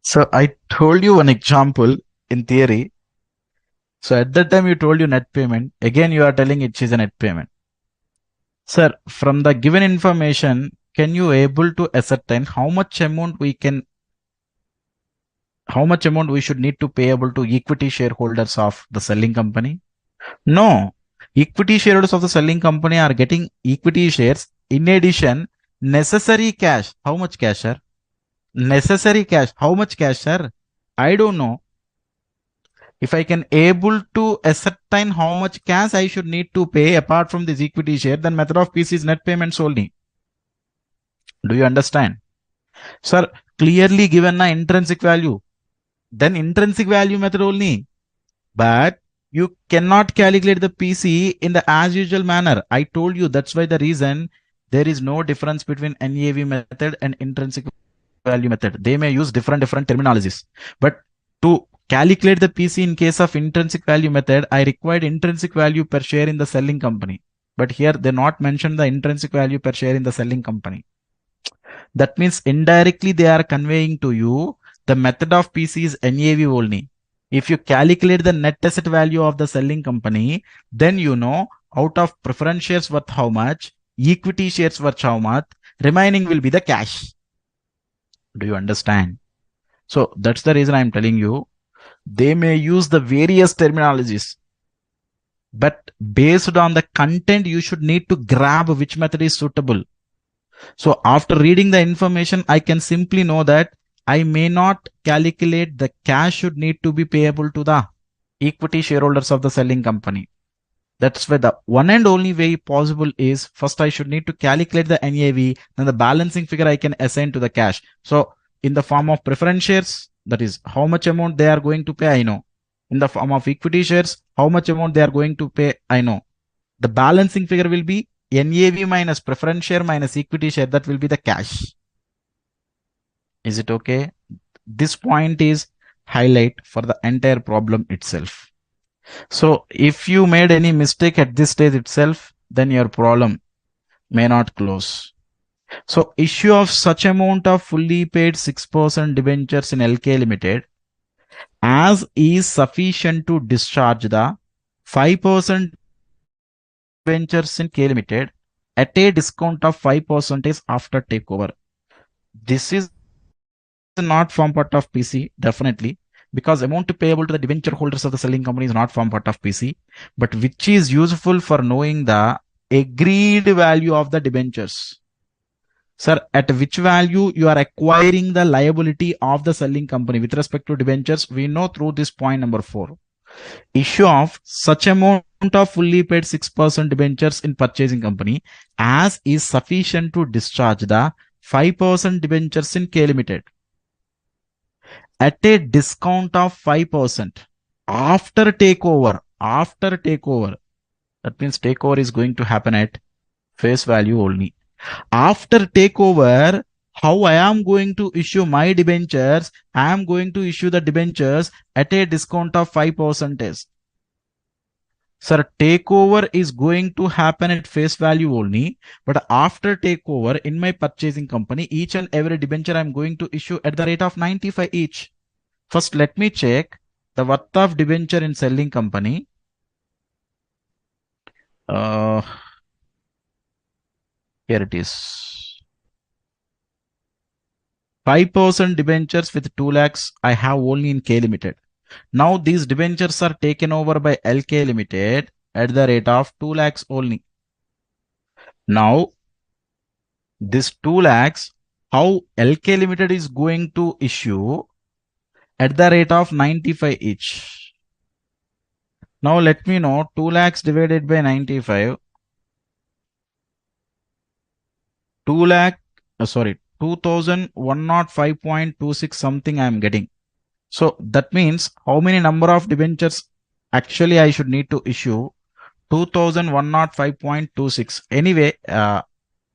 So I told you one example in theory. So at that time you told you net payment. Again, you are telling it is a net payment. Sir, from the given information, can you able to ascertain how much amount we can How much amount we should need to payable to equity shareholders of the selling company? No. Equity shareholders of the selling company are getting equity shares. In addition, necessary cash. How much cash, sir? Necessary cash. How much cash, sir? I don't know. If I can able to ascertain how much cash I should need to pay apart from this equity share, then method of PC is net payments only. Do you understand? Sir, clearly given the intrinsic value, then intrinsic value method only. But you cannot calculate the PC in the as usual manner. I told you that's why the reason there is no difference between NAV method and intrinsic value method. They may use different terminologies. But to calculate the PC in case of intrinsic value method, I required intrinsic value per share in the selling company. But here they not mention the intrinsic value per share in the selling company. That means indirectly they are conveying to you the method of PC is NAV only. If you calculate the net asset value of the selling company, then you know out of preference shares worth how much, equity shares worth how much, remaining will be the cash. Do you understand? So that's the reason I'm telling you, they may use the various terminologies, but based on the content, you should need to grab which method is suitable. So after reading the information, I can simply know that I may not calculate the cash should need to be payable to the equity shareholders of the selling company. That's why the one and only way possible is first I should need to calculate the NAV, then the balancing figure I can assign to the cash. So in the form of preference shares, that is how much amount they are going to pay, I know. In the form of equity shares, how much amount they are going to pay, I know. The balancing figure will be NAV minus preference share minus equity share. That will be the cash. Is it okay? This point is highlight for the entire problem itself. So if you made any mistake at this stage itself, then your problem may not close. So issue of such amount of fully paid 6% debentures in LK Limited as is sufficient to discharge the 5% debentures in K Limited at a discount of 5% after takeover. This is not form part of PC, definitely, because amount payable to the debenture holders of the selling company is not form part of PC, but which is useful for knowing the agreed value of the debentures. Sir, at which value you are acquiring the liability of the selling company with respect to debentures, we know through this point number 4. Issue of such amount of fully paid 6% debentures in purchasing company as is sufficient to discharge the 5% debentures in K Limited at a discount of 5% after takeover. After takeover, that means takeover is going to happen at face value only. After takeover, how I am going to issue my debentures? I am going to issue the debentures at a discount of 5%. Sir, takeover is going to happen at face value only, but after takeover in my purchasing company, each and every debenture I'm going to issue at the rate of 95 each. First, let me check the worth of debenture in selling company. Here it is. 5% debentures with 2 lakhs I have only in K Limited. Now these debentures are taken over by LK Limited at the rate of 2 lakhs only. Now this 2 lakhs, how LK Limited is going to issue at the rate of 95 each. Now let me know 2 lakhs divided by 95. 2 lakh, sorry, 2105.26 something I am getting. So that means how many number of debentures actually I should need to issue? 2105.26. Anyway,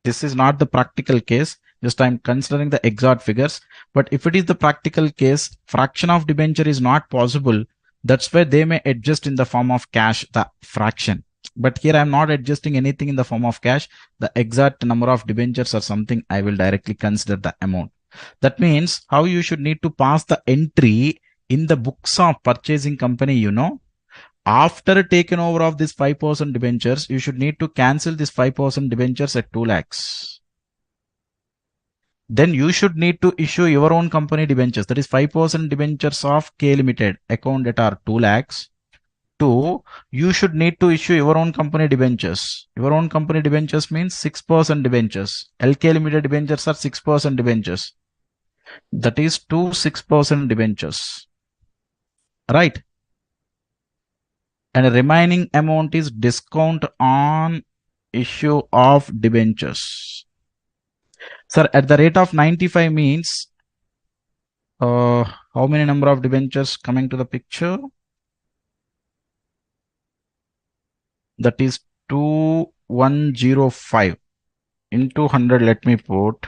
this is not the practical case. Just I'm considering the exact figures. But if it is the practical case, fraction of debenture is not possible. That's why they may adjust in the form of cash, the fraction. But here I'm not adjusting anything in the form of cash. The exact number of debentures or something, I will directly consider the amount. That means how you should need to pass the entry in the books of purchasing company, you know. After taken over of this 5% debentures, you should need to cancel this 5% debentures at 2 lakhs. then you should need to issue your own company debentures. That is 5% debentures of K Limited account that are 2 lakhs. Two, you should need to issue your own company debentures. Your own company debentures means 6% debentures. LK Limited debentures are 6% debentures. That is two 6% debentures. Right? And the remaining amount is discount on issue of debentures. Sir, at the rate of 95 means how many number of debentures coming to the picture? That is 2105 into 100. Let me put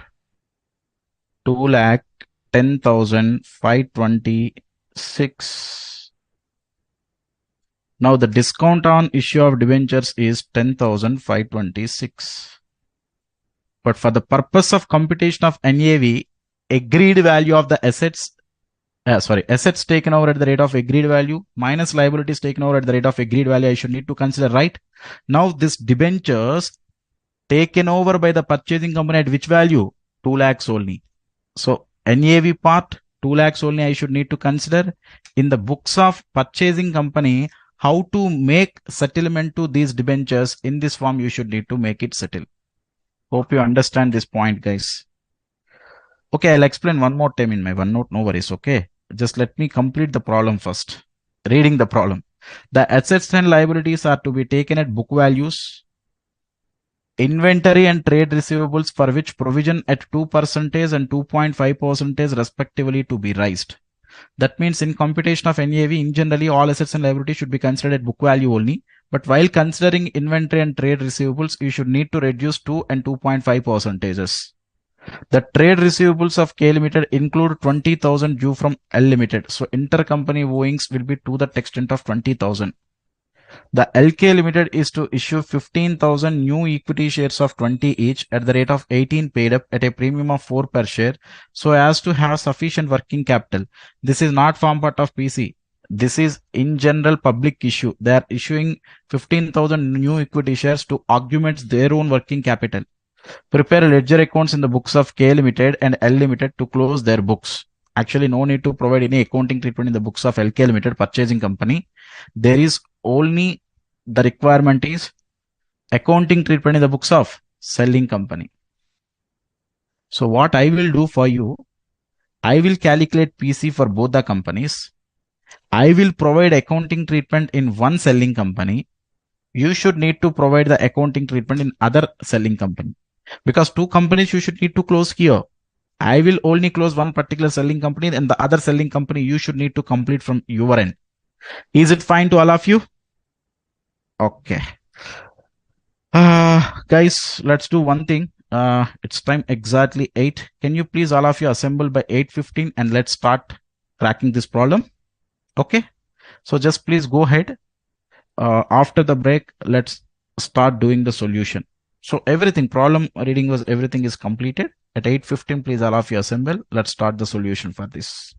2,10,526. Now the discount on issue of debentures is 10,526. But for the purpose of computation of NAV, agreed value of the assets taken over at the rate of agreed value minus liabilities taken over at the rate of agreed value, I should need to consider, right? Now this debentures taken over by the purchasing company at which value? 2 lakhs only. So NAV part 2 lakhs only I should need to consider. In the books of purchasing company, how to make settlement to these debentures in this form, you should need to make it settle. Hope you understand this point, guys. Okay, I'll explain one more time in my OneNote, no worries, okay? Just let me complete the problem first. Reading the problem. The assets and liabilities are to be taken at book values. Inventory and trade receivables for which provision at 2% and 2.5% respectively to be raised. That means in computation of NAV, in generally all assets and liabilities should be considered at book value only. But while considering inventory and trade receivables, you should need to reduce 2 and 2.5 percentages. The trade receivables of K Limited include 20,000 due from L Limited. So intercompany owings will be to the extent of 20,000. The LK Limited is to issue 15,000 new equity shares of 20 each at the rate of 18 paid up at a premium of 4 per share so as to have sufficient working capital. This is not form part of PC. This is in general public issue. They are issuing 15,000 new equity shares to augment their own working capital. Prepare ledger accounts in the books of K Limited and L Limited to close their books. Actually, no need to provide any accounting treatment in the books of LK Limited purchasing company. There is only the requirement is accounting treatment in the books of selling company. So what I will do for you, I will calculate PC for both the companies. I will provide accounting treatment in one selling company. You should need to provide the accounting treatment in other selling company. Because two companies you should need to close here. I will only close one particular selling company and the other selling company you should need to complete from your end. Is it fine to all of you? Okay. Guys, let's do one thing. It's time exactly 8. Can you please all of you assemble by 8:15 and let's start cracking this problem? Okay. So just please go ahead. After the break, let's start doing the solution. So everything, problem reading was everything is completed. At 8:15, please all of you assemble. Let's start the solution for this.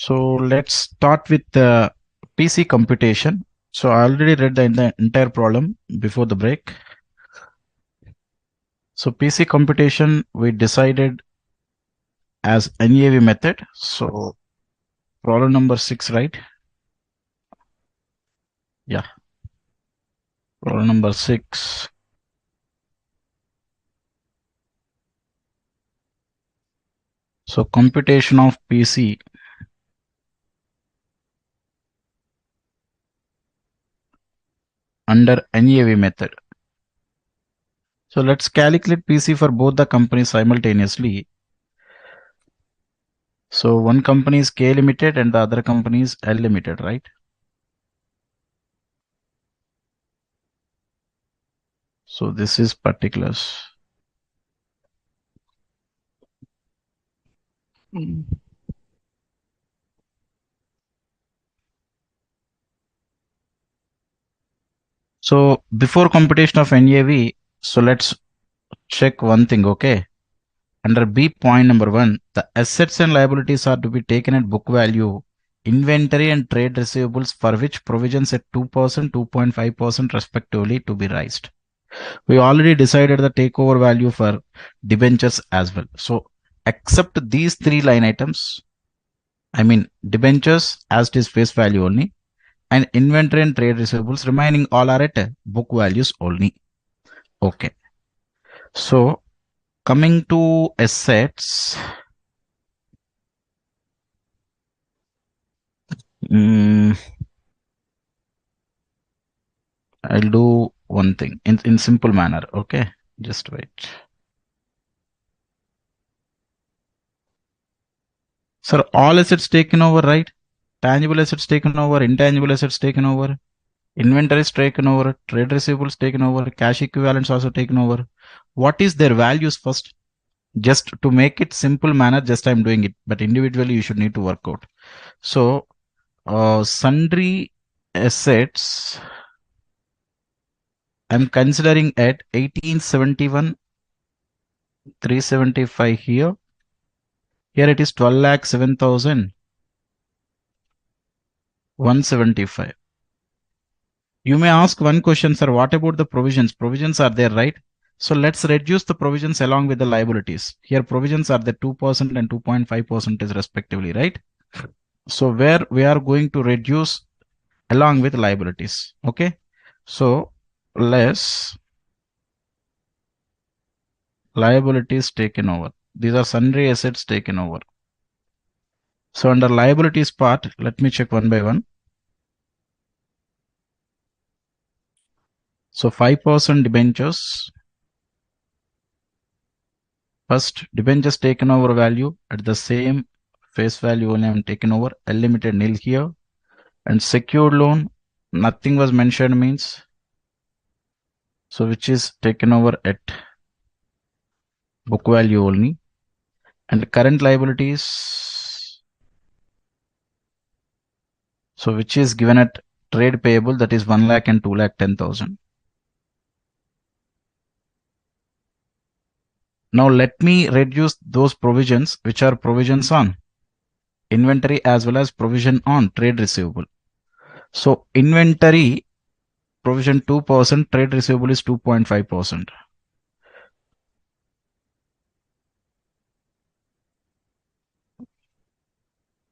So let's start with the PC computation. So I already read the entire problem before the break. So PC computation, we decided as NAV method. So problem number 6, right? Yeah, problem number 6. So computation of PC under NAV method. So let's calculate PC for both the companies simultaneously. So one company is K limited and the other company is L limited, right? So this is particulars. Mm. So before computation of NAV, so let's check one thing, okay? Under B point number 1, the assets and liabilities are to be taken at book value, inventory and trade receivables for which provisions at 2%, 2.5% respectively to be raised. We already decided the takeover value for debentures as well. So except these three line items, I mean debentures as it is face value only, and inventory and trade receivables remaining all are at book values only. Okay. So coming to assets, mm, I'll do one thing in simple manner. Okay, just wait. Sir, all assets taken over, right? Tangible assets taken over, intangible assets taken over, inventories taken over, trade receivables taken over, cash equivalents also taken over. What is their values first? Just to make it simple manner, just I'm doing it, but individually you should need to work out. So, sundry assets, I'm considering at 1871, 375 here. Here it is 12 lakh 7,175. You may ask one question, sir, what about the provisions? Provisions are there, right? So let's reduce the provisions along with the liabilities. Here provisions are the 2% and 2.5% respectively, right? So where we are going to reduce along with liabilities. Okay. So less liabilities taken over. These are sundry assets taken over. So under liabilities part, let me check one by one. So 5% debentures. First, debentures taken over value at the same face value only I'm taken over. Limited nil here. And secured loan, nothing was mentioned means. So which is taken over at book value only. And current liabilities, so which is given at trade payable, that is 1 lakh and 2 lakh 10,000. Now let me reduce those provisions which are provisions on inventory as well as provision on trade receivable. So inventory provision 2%, trade receivable is 2.5%.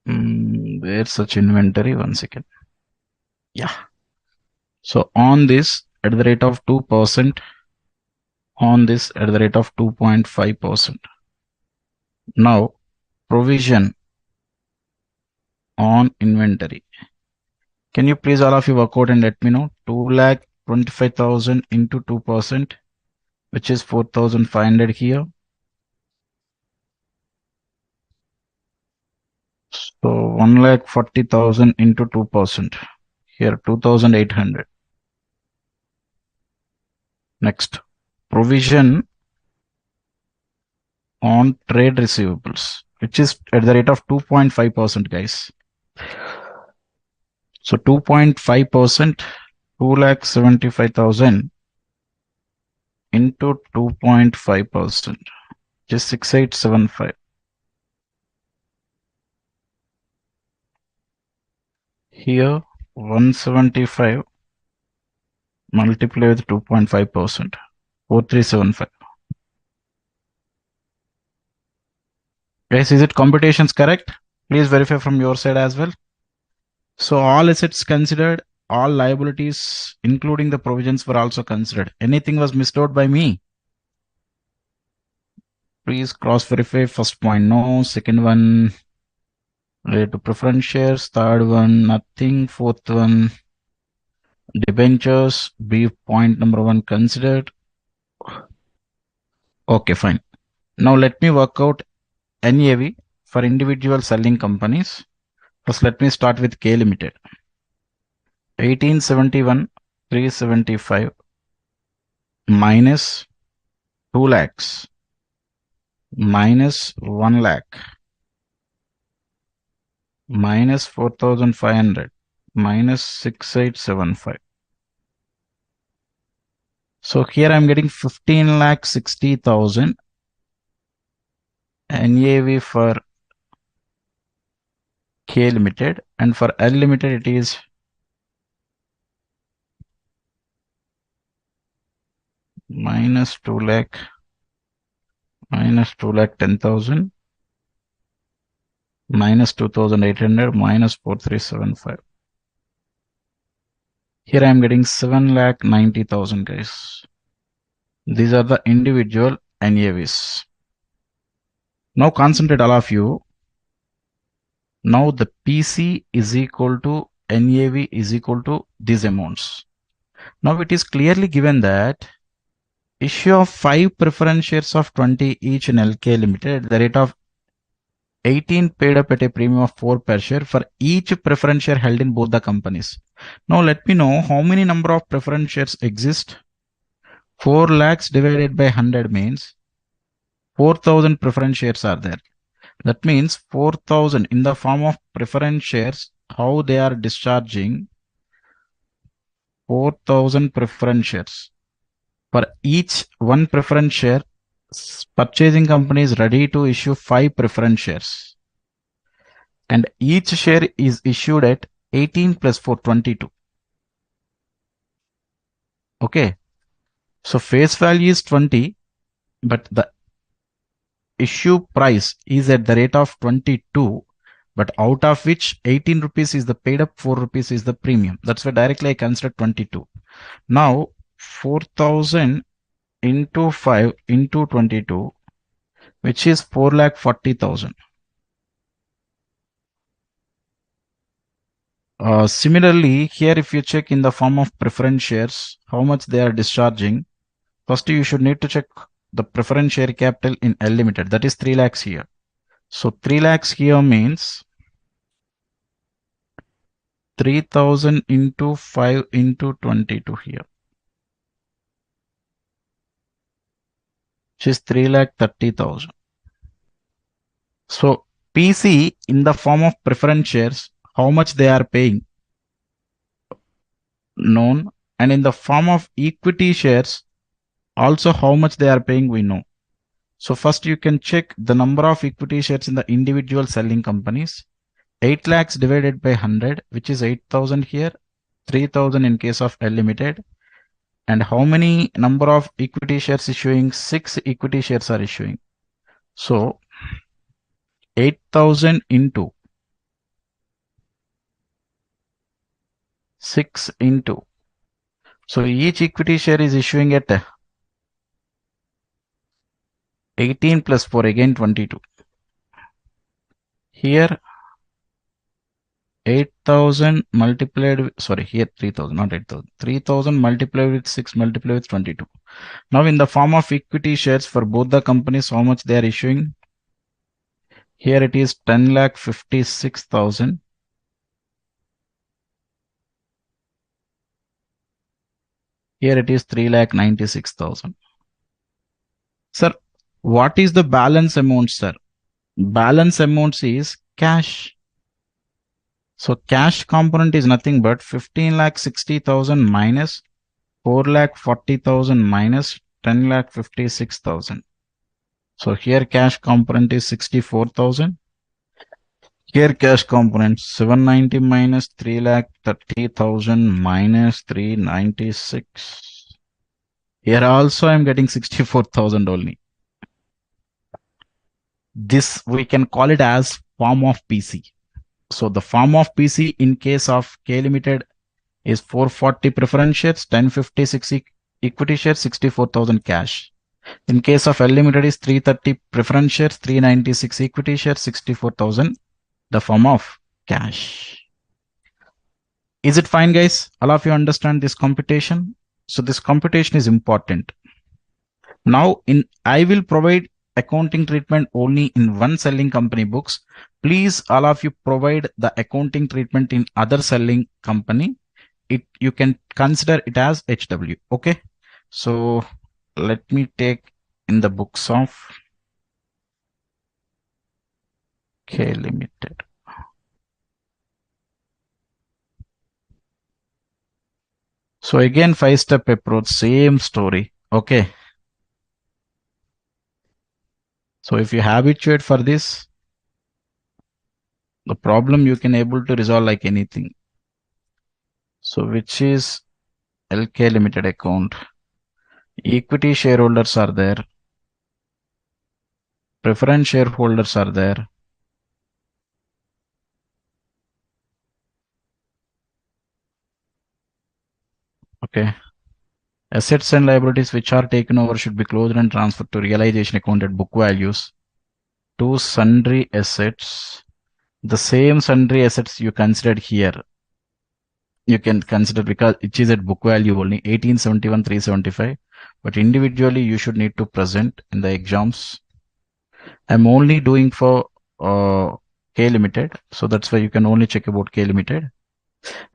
Where's such inventory? One second. Yeah. So on this at the rate of 2%, on this at the rate of 2.5%. Now provision on inventory. Can you please all of you work out and let me know? 2,25,000 into 2%, which is 4,500 here. So 1,40,000 into 2%. Here 2,800. Next, provision on trade receivables, which is at the rate of 2.5%, guys. So 2.5%, 2,75,000 into 2.5%, which is 6,875. Here 175 multiply with 2.5%, 4375. Guys, is it computations correct? Please verify from your side as well. So all assets considered, all liabilities, including the provisions, were also considered. Anything was missed out by me? Please cross verify. First point, no. Second one, related to preference shares. Third one, nothing. Fourth one, debentures. B point number one considered. Okay, fine. Now let me work out NAV for individual selling companies. First, let me start with K Limited. 1871, 375 minus 2 lakhs minus 1 lakh minus 4,500 minus 6875. So here I'm getting 15,60,000 NAV for K Limited, and for L Limited it is minus 2 lakh minus 2 lakh 10,000 minus 2,800 minus 4,375. Here I am getting 7,90,000, guys. These are the individual NAVs. Now concentrate, all of you. Now the PC is equal to NAV is equal to these amounts. Now it is clearly given that issue of 5 preference shares of 20 each in LK Limited at the rate of 18 paid up at a premium of 4 per share for each preference share held in both the companies. Now let me know how many number of preference shares exist. 4 lakhs divided by 100 means 4,000 preference shares are there. That means 4,000 in the form of preference shares, how they are discharging 4,000 preference shares. For each one preference share, purchasing company is ready to issue 5 preference shares. And each share is issued at 18 plus 4, 22. Okay. So face value is 20, but the issue price is at the rate of 22, but out of which 18 rupees is the paid up, 4 rupees is the premium. That's why directly I consider 22. Now 4,000 into 5 into 22, which is 4,40,000. Similarly, here if you check in the form of preference shares, how much they are discharging, first you should need to check the preference share capital in L Limited, that is 3 lakhs here. So 3 lakhs here means 3,000 into 5 into 22 here, which is 3,30,000. So PC in the form of preference shares, how much they are paying, known, and in the form of equity shares, also how much they are paying, we know. So first you can check the number of equity shares in the individual selling companies. 8 lakhs divided by 100, which is 8,000 here, 3,000 in case of L Limited. And how many number of equity shares issuing? 6 equity shares are issuing. So 8,000 into 6 into. So each equity share is issuing at 18 plus 4, again 22. Here 8,000 multiplied, sorry, here 3,000, not 8,000. 3,000 multiplied with 6 multiplied with 22. Now in the form of equity shares for both the companies, how much they are issuing? Here it is 10,56,000. Here it is 3,96,000. Sir, what is the balance amount, sir? Balance amount is cash. So cash component is nothing but 15,60,000 minus 4,40,000 minus 10,56,000. So here cash component is 64,000. Here cash components 790 minus 3,30,000 minus 396. Here also I'm getting 64,000 only. This we can call it as form of PC. So the form of PC in case of K Limited is 440 preference shares, 1056 equity shares, 64,000 cash. In case of L Limited is 330 preference shares, 396 equity shares, 64,000 the form of cash. Is it fine, guys? All of you understand this computation? So this computation is important. Now I will provide accounting treatment only in one selling company books. Please, all of you provide the accounting treatment in other selling company. You can consider it as HW. Okay. So let me take in the books of K Limited. So again, 5-step approach, same story. Okay. So if you habituate for this, the problem you can able to resolve like anything. So which is LK Limited account. Equity shareholders are there. Preference shareholders are there. Okay. Assets and liabilities which are taken over should be closed and transferred to realization account at book values. To sundry assets. The same sundry assets you considered here. You can consider because it is at book value only 1871 375, but individually you should need to present in the exams. I'm only doing for K Limited, so that's why you can only check about K Limited.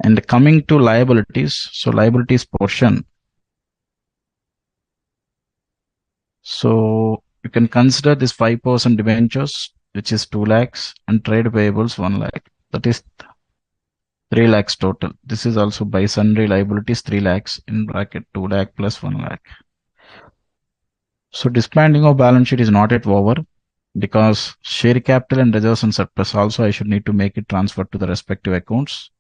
And coming to liabilities, so liabilities portion. So you can consider this 5% debentures, which is 2 lakhs, and trade payables 1 lakh. That is 3 lakhs total. This is also by sundry liabilities 3 lakhs in bracket 2 lakh plus 1 lakh. So disbanding of balance sheet is not yet over because share capital and reserves and surplus also I should need to make it transferred to the respective accounts.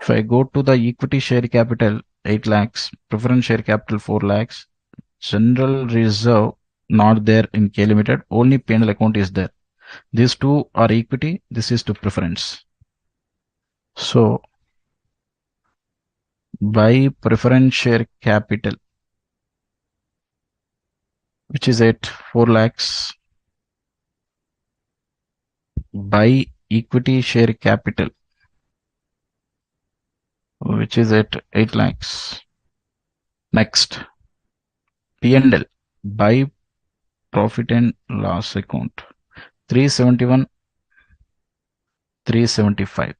If I go to the equity share capital 8 lakhs, preference share capital 4 lakhs, general reserve not there in K Limited, only P&L account is there. These two are equity, this is to preference. So by preference share capital, which is at 4 lakhs, by equity share capital, which is at 8 lakhs. Next, P&L by profit and loss account, 371, 375,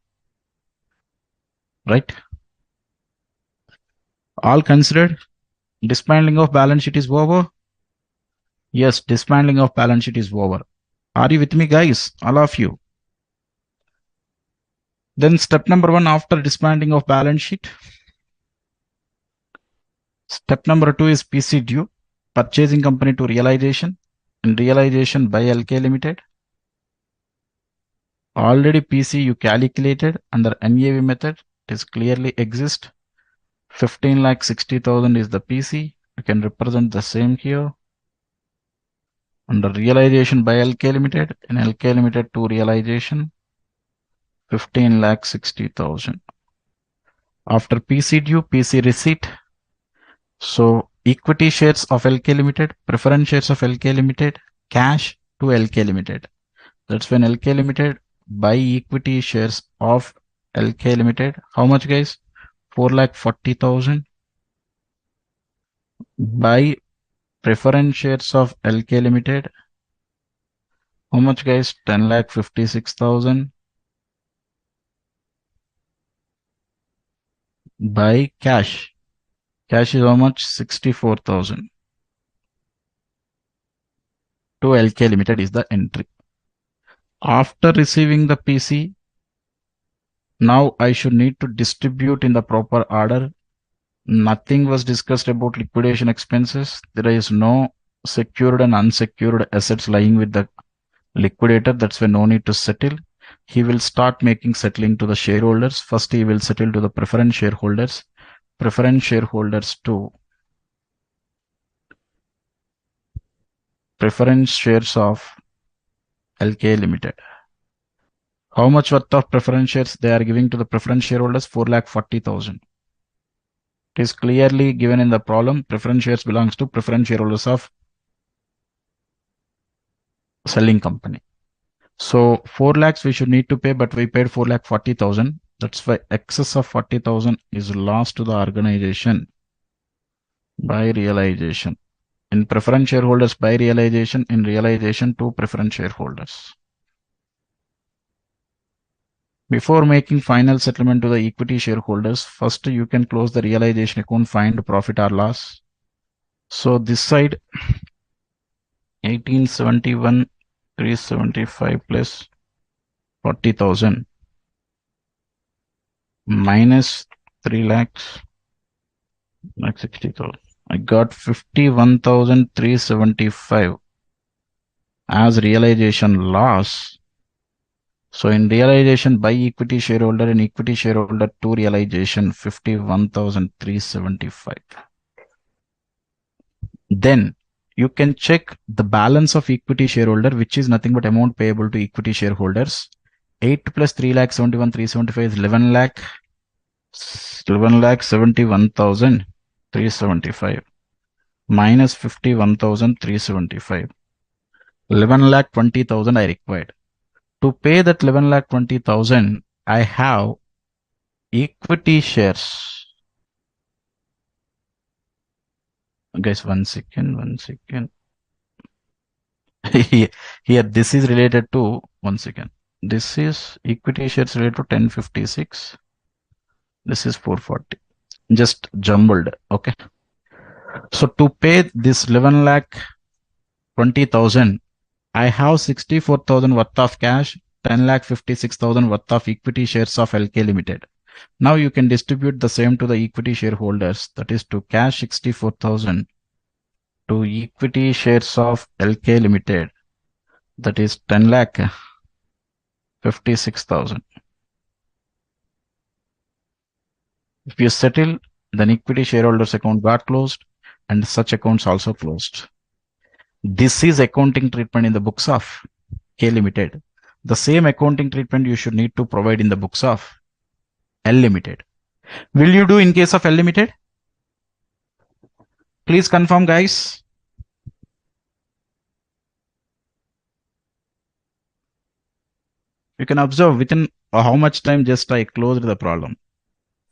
right? All considered. Dismantling of balance sheet is over. Yes, dismantling of balance sheet is over. Are you with me, guys? All of you. Then step number 1 after dismantling of balance sheet. Step number 2 is PC due, purchasing company to realization, and realization by LK Limited. Already PC you calculated under NAV method. It is clearly exist. 15,60,000 is the PC. You can represent the same here. Under realization by LK Limited, in LK Limited to realization, 15,60,000. After PC due, PC receipt. So equity shares of LK Limited, preference shares of LK Limited, cash to LK Limited. That's when LK Limited buy equity shares of LK Limited. How much, guys? 4,40,000. Buy preference shares of LK Limited. How much, guys? 10,56,000. Buy cash. Cash is how much? 64,000. To LK Limited is the entry. After receiving the PC, now I should need to distribute in the proper order. Nothing was discussed about liquidation expenses. There is no secured and unsecured assets lying with the liquidator. That's why no need to settle. he will start making settling to the shareholders. First, he will settle to the preference shareholders to preference shares of LK Limited. How much worth of preference shares they are giving to the preference shareholders? 4,40,000. It is clearly given in the problem. Preference shares belongs to preference shareholders of selling company. So 4 lakhs we should need to pay, but we paid 4,40,000. That's why excess of 40,000 is lost to the organization by realization. In preference shareholders by realization, in realization to preference shareholders. Before making final settlement to the equity shareholders, first you can close the realization account, find profit or loss. So this side 1871 375 plus 40,000 minus 3 lakhs like 60,000. I got 51,375 as realization loss. So in realization by equity shareholder and equity shareholder to realization 51,375. Then you can check the balance of equity shareholder, which is nothing but amount payable to equity shareholders. 8 plus 3 lakh 71,375 is 11 lakh. 11 lakh 71,375 minus 51,375. 11 lakh 20,000 I required. To pay that 11 lakh 20,000, I have equity shares. Guys, one second. Here, this is related to, one second. This is equity shares related to 1056. This is 440. Just jumbled. Okay. So to pay this 11 lakh 20,000, I have 64,000 worth of cash, 10 lakh 56,000 worth of equity shares of LK Limited. Now you can distribute the same to the equity shareholders, that is to cash 64,000 to equity shares of LK Limited, that is 10 lakh 56,000. If you settle, then equity shareholders account got closed and such accounts also closed. This is accounting treatment in the books of K Limited. The same accounting treatment you should need to provide in the books of L Limited. Will you do in case of L Limited? Please confirm, guys. You can observe within how much time just I closed the problem.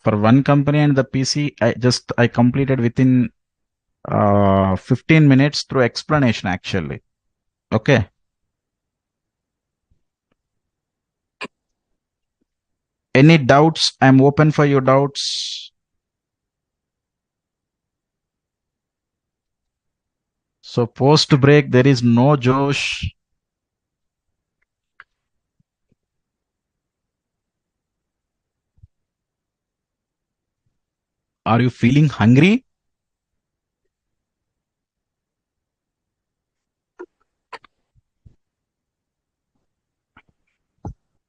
For one company and the PC, I completed within 15 minutes through explanation actually. Okay. Any doubts? I'm open for your doubts. So post break, there is no Josh. Are you feeling hungry?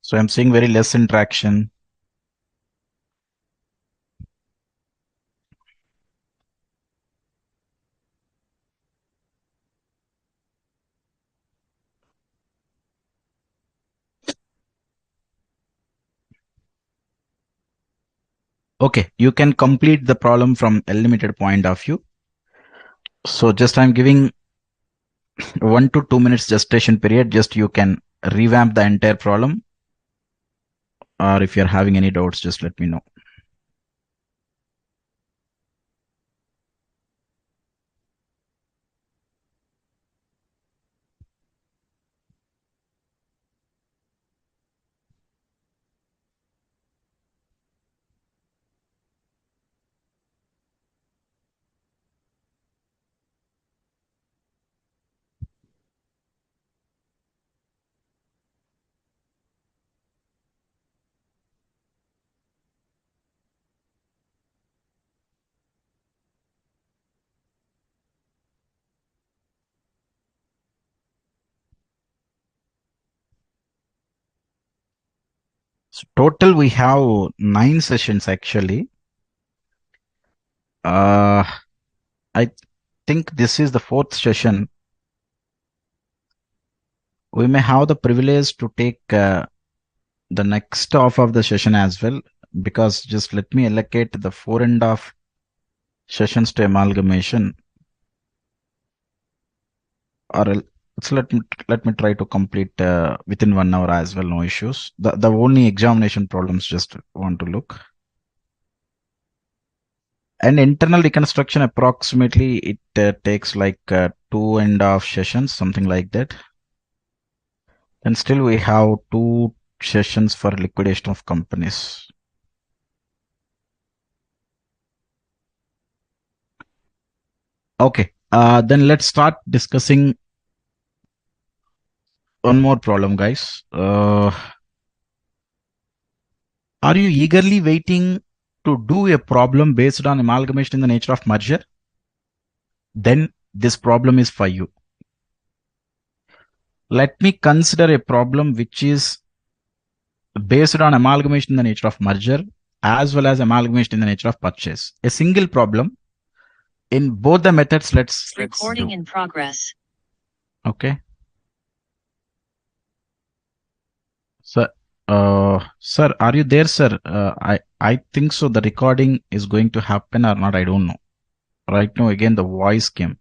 So I'm seeing very less interaction. Okay, you can complete the problem from a limited point of view. So just I'm giving 1 to 2 minutes gestation period. Just you can revamp the entire problem. Or if you're having any doubts, just let me know. Total, we have 9 sessions actually. I think this is the fourth session. We may have the privilege to take the next half of the session as well, because just let me allocate the 4.5 sessions to amalgamation, or so let me try to complete within 1 hour as well. No issues. The only examination problems just want to look. And internal reconstruction, approximately it takes like 2.5 sessions, something like that. And still we have 2 sessions for liquidation of companies. Okay, then let's start discussing one more problem, guys. Are you eagerly waiting to do a problem based on amalgamation in the nature of merger? Then this problem is for you. Let me consider a problem which is based on amalgamation in the nature of merger as well as amalgamation in the nature of purchase. A single problem in both the methods. Let's Recording in progress. Okay. So, sir, are you there, sir? I think so. The recording is going to happen or not, I don't know. Right now, again, the voice came.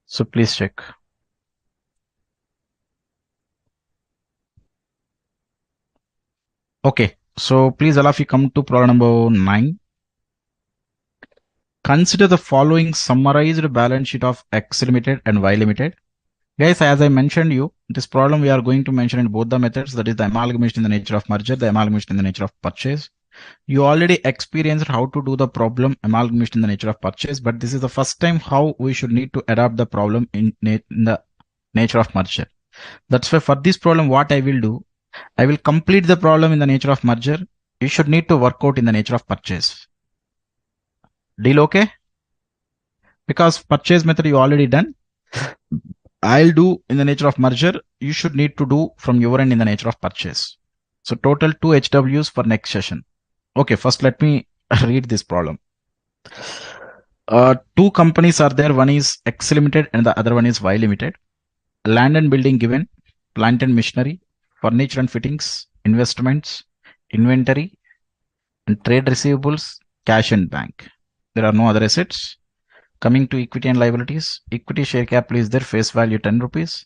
So please check. Okay. So please, all of you, come to problem number 9. Consider the following summarized balance sheet of X Limited and Y Limited. Guys, as I mentioned you, this problem we are going to mention in both the methods, that is the amalgamation in the nature of merger, the amalgamation in the nature of purchase. You already experienced how to do the problem amalgamation in the nature of purchase, but this is the first time how we should need to adapt the problem in the nature of merger. That's why for this problem, what I will do, I will complete the problem in the nature of merger. You should need to work out in the nature of purchase. Deal okay? Because purchase method you already done. I'll do in the nature of merger. You should need to do from your end in the nature of purchase. So total 2 HWs for next session. Okay, first let me read this problem. 2 companies are there. One is X Limited and the other one is Y Limited. Land and building given, plant and machinery, furniture and fittings, investments, inventory, and trade receivables, cash and bank. There are no other assets. Coming to equity and liabilities, equity share capital is their face value 10 rupees.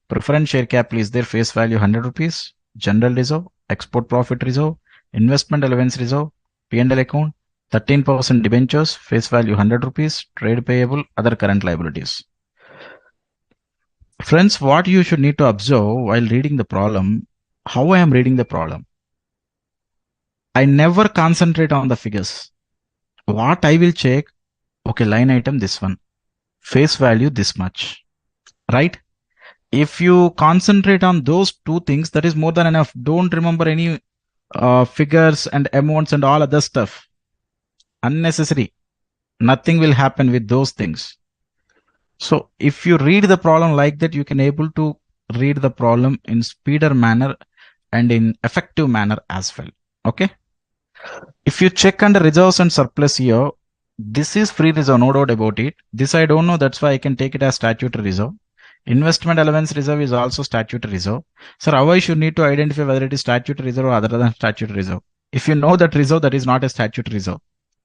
Preference share capital is their face value 100 rupees. General reserve, export profit reserve, investment allowance reserve, P&L account, 13% debentures, face value 100 rupees, trade payable, other current liabilities. Friends, what you should need to observe while reading the problem, how I am reading the problem. I never concentrate on the figures. What I will check, okay, line item this one, face value this much, right? If you concentrate on those 2 things, that is more than enough. Don't remember any figures and amounts and all other stuff. Unnecessary. Nothing will happen with those things. So if you read the problem like that, you can able to read the problem in speeder manner and in effective manner as well. Okay. If you check under reserves and surplus here, this is free reserve, no doubt about it. This I don't know. That's why I can take it as statutory reserve. Investment allowance reserve is also statutory reserve. Sir, how I should need to identify whether it is statutory reserve or other than statutory reserve? If you know that reserve, that is not a statutory reserve.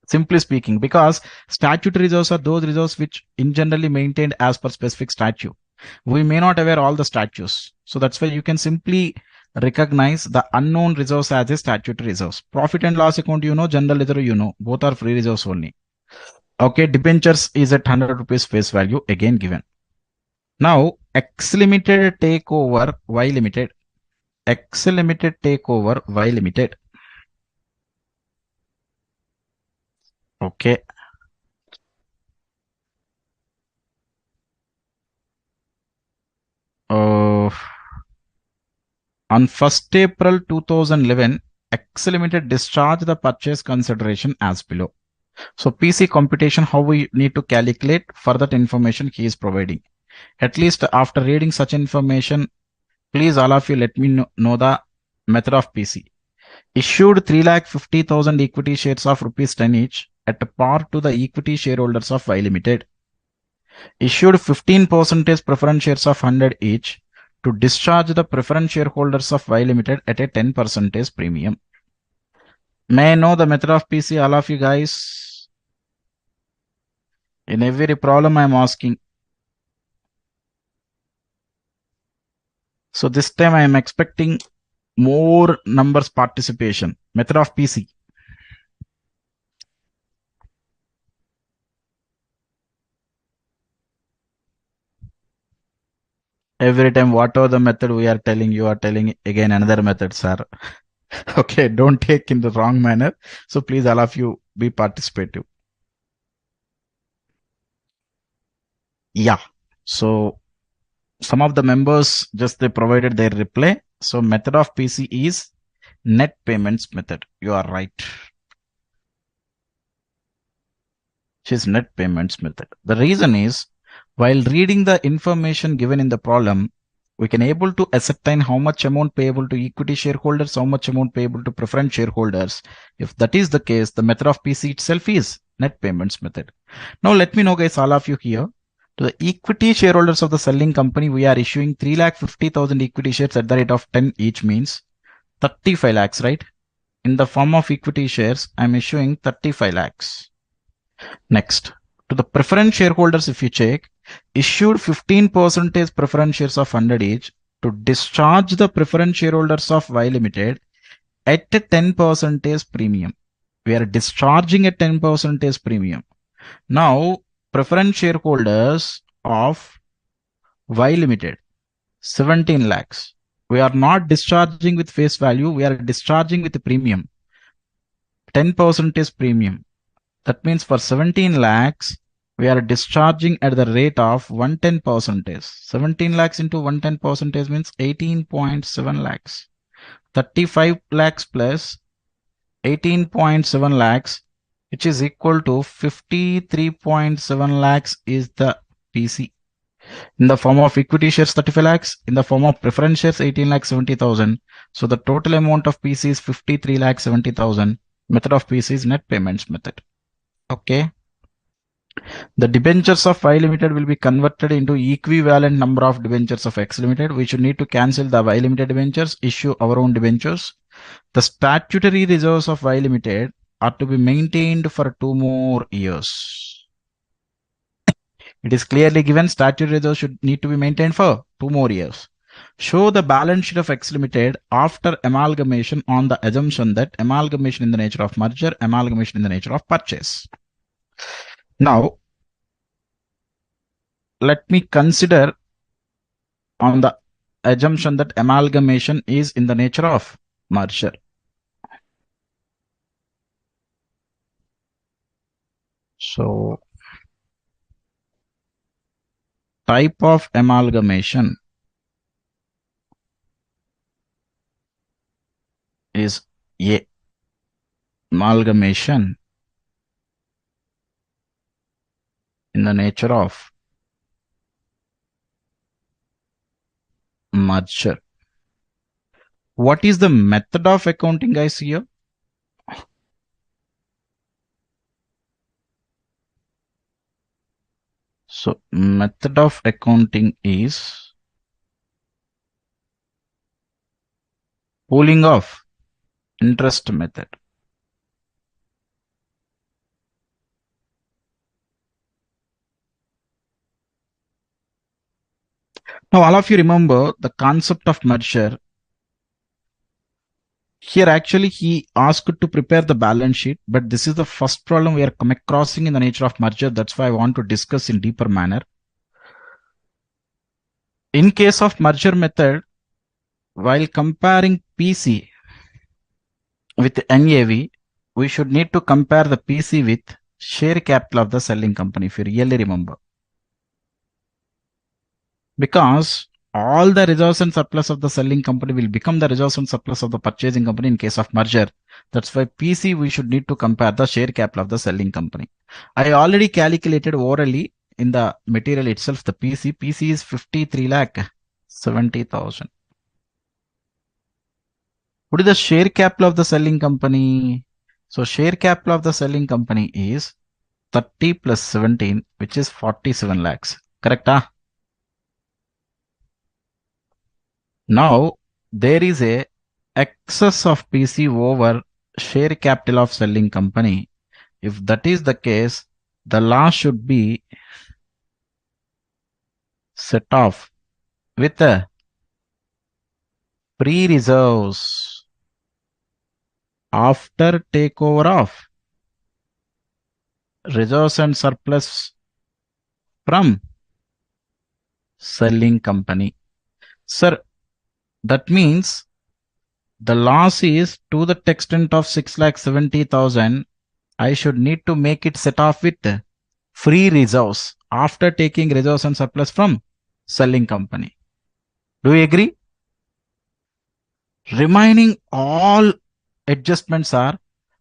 Simply speaking, because statutory reserves are those reserves which in generally maintained as per specific statute. We may not aware all the statutes. So that's why you can simply recognize the unknown reserves as a statutory reserves. Profit and loss account, you know, general reserve, you know, both are free reserves only. Okay, debentures is at 100 rupees face value, again given. Now, X Limited take over Y Limited. X Limited take over Y Limited. Okay. On 1st April 2011, X Limited discharged the purchase consideration as below. So PC computation, how we need to calculate, for that information he is providing. At least after reading such information, please all of you let me know the method of PC. Issued 3,50,000 equity shares of rupees 10 each at par to the equity shareholders of Y Limited. Issued 15% preference shares of 100 each to discharge the preference shareholders of Y Limited at a 10% premium. May I know the method of PC, all of you guys? In every problem I am asking. So this time I am expecting more numbers participation. Method of PC. Every time, whatever the method we are telling, you are telling again another method, sir. Okay, don't take in the wrong manner. So please, all of you, be participative. Yeah. So some of the members just they provided their reply. So method of PC is net payments method. You are right. Which is net payments method. The reason is while reading the information given in the problem, we can able to ascertain how much amount payable to equity shareholders, how much amount payable to preference shareholders. If that is the case, the method of PC itself is net payments method. Now let me know, guys, all of you here. To the equity shareholders of the selling company, we are issuing 3,50,000 equity shares at the rate of 10 each, means 35 lakhs, right? In the form of equity shares, I'm issuing 35 lakhs. Next, to the preference shareholders, if you check, issued 15% preference shares of 100 each to discharge the preference shareholders of Y Limited at a 10% premium. We are discharging a 10% premium. Now, preference shareholders of Y Limited, 17 lakhs. We are not discharging with face value. We are discharging with the premium. 10% premium. That means for 17 lakhs, we are discharging at the rate of 110%. 17 lakhs into 110% means 18.7 lakhs. 35 lakhs plus 18.7 lakhs, which is equal to 53.7 lakhs is the PC. In the form of equity shares 35 lakhs, in the form of preference shares 18 lakh 70,000. So the total amount of PC is 53 lakh 70,000. Method of PC is net payments method. Okay. The debentures of Y Limited will be converted into equivalent number of debentures of X Limited. We should need to cancel the Y Limited debentures, issue our own debentures. The statutory reserves of Y Limited are to be maintained for 2 more years. It is clearly given statutory reserves should need to be maintained for 2 more years. Show the balance sheet of X Limited after amalgamation on the assumption that amalgamation in the nature of merger, amalgamation in the nature of purchase. Now, let me consider on the assumption that amalgamation is in the nature of merger. So, type of amalgamation is A. Amalgamation in the nature of merger. What is the method of accounting, guys, here? So, method of accounting is pooling of interest method. Now, all of you remember the concept of merger. Here, actually, he asked to prepare the balance sheet, but this is the first problem we are crossing in the nature of merger. That's why I want to discuss in deeper manner. In case of merger method, while comparing PC with NAV, we should need to compare the PC with share capital of the selling company, if you really remember. Because all the reserves and surplus of the selling company will become the reserves and surplus of the purchasing company in case of merger. That's why PC we should need to compare the share capital of the selling company. I already calculated orally in the material itself the PC. PC is 53 lakh 70,000. What is the share capital of the selling company? So share capital of the selling company is 30 plus 17, which is 47 lakhs. Correct? Huh? Now there is a excess of PC over share capital of selling company. If that is the case, the loss should be set off with a free reserves after takeover of reserves and surplus from selling company. Sir, that means the loss is to the extent of 6,70,000. I should need to make it set off with free reserves after taking reserves and surplus from selling company. Do you agree? Remaining all adjustments are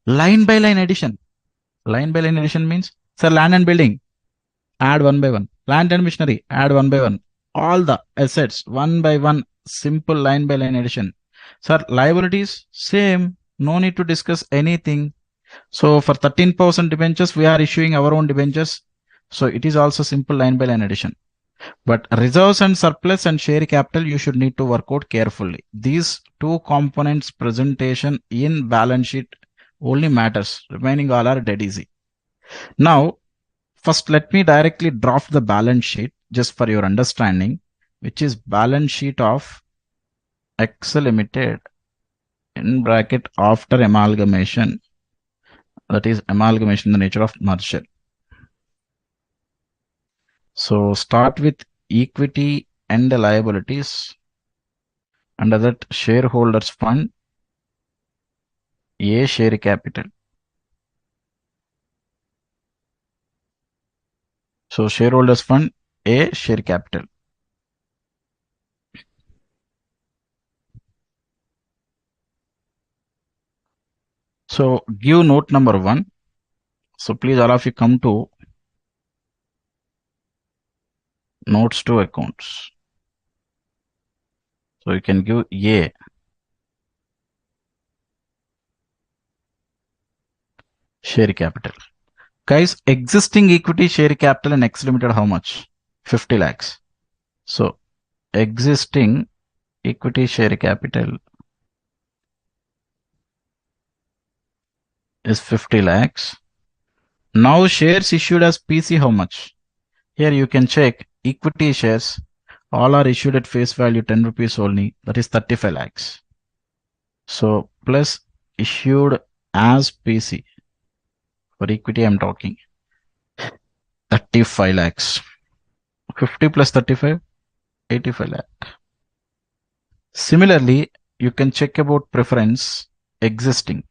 line by line addition. Line by line addition means, sir, land and building, add one by one. Plant and machinery, add one by one. All the assets, one by one, simple line by line addition. Sir, liabilities, same. No need to discuss anything. So for 13% debentures, we are issuing our own debentures. So it is also simple line by line addition. But reserves and surplus and share capital, you should need to work out carefully. These two components presentation in balance sheet only matters. Remaining all are dead easy. Now, first let me directly draft the balance sheet just for your understanding, which is balance sheet of Excel Limited in bracket after amalgamation. That is amalgamation in the nature of merger. So start with equity and the liabilities. Under that shareholders fund, A share capital. So shareholders fund, A share capital. So give note number 1. So please all of you come to notes to accounts. So you can give A share capital. Guys, existing equity share capital in X Limited, how much? 50 lakhs. So existing equity share capital is 50 lakhs. Now shares issued as PC, how much? Here you can check equity shares. All are issued at face value 10 rupees only. That is 35 lakhs. So plus issued as PC. For equity I'm talking. 35 lakhs. 50 plus 35, 85 lakh. Similarly, you can check about preference existing.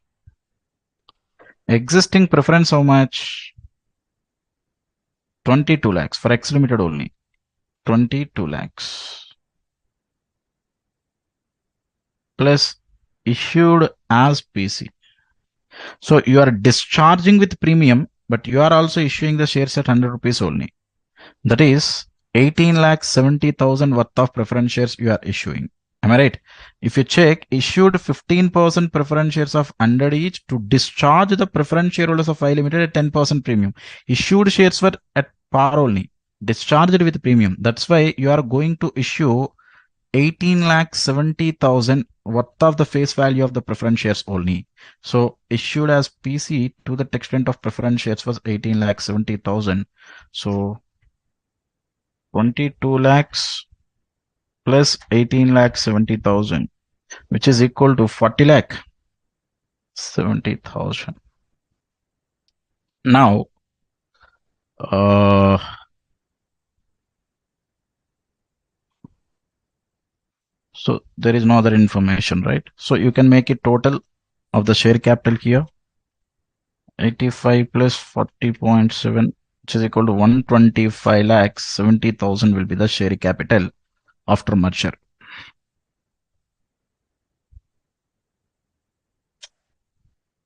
Existing preference how much? 22 lakhs for X Limited only. 22 lakhs. Plus issued as PC. So you are discharging with premium, but you are also issuing the shares at 100 rupees only. That is 18,70,000 worth of preference shares you are issuing. Am I right? If you check, issued 15% preference shares of 100 each to discharge the preference shareholders of I Limited at 10% premium. Issued shares were at par only. Discharged with premium. That's why you are going to issue 18,70,000 worth of the face value of the preference shares only. So issued as PC to the extent of preference shares was 18,70,000. So 22 lakhs plus 18,70,000, which is equal to 40 lakh 70,000. Now, so there is no other information, right? So you can make it total of the share capital here. 85 plus 40.7, which is equal to 125 lakhs 70,000 will be the share capital after merger.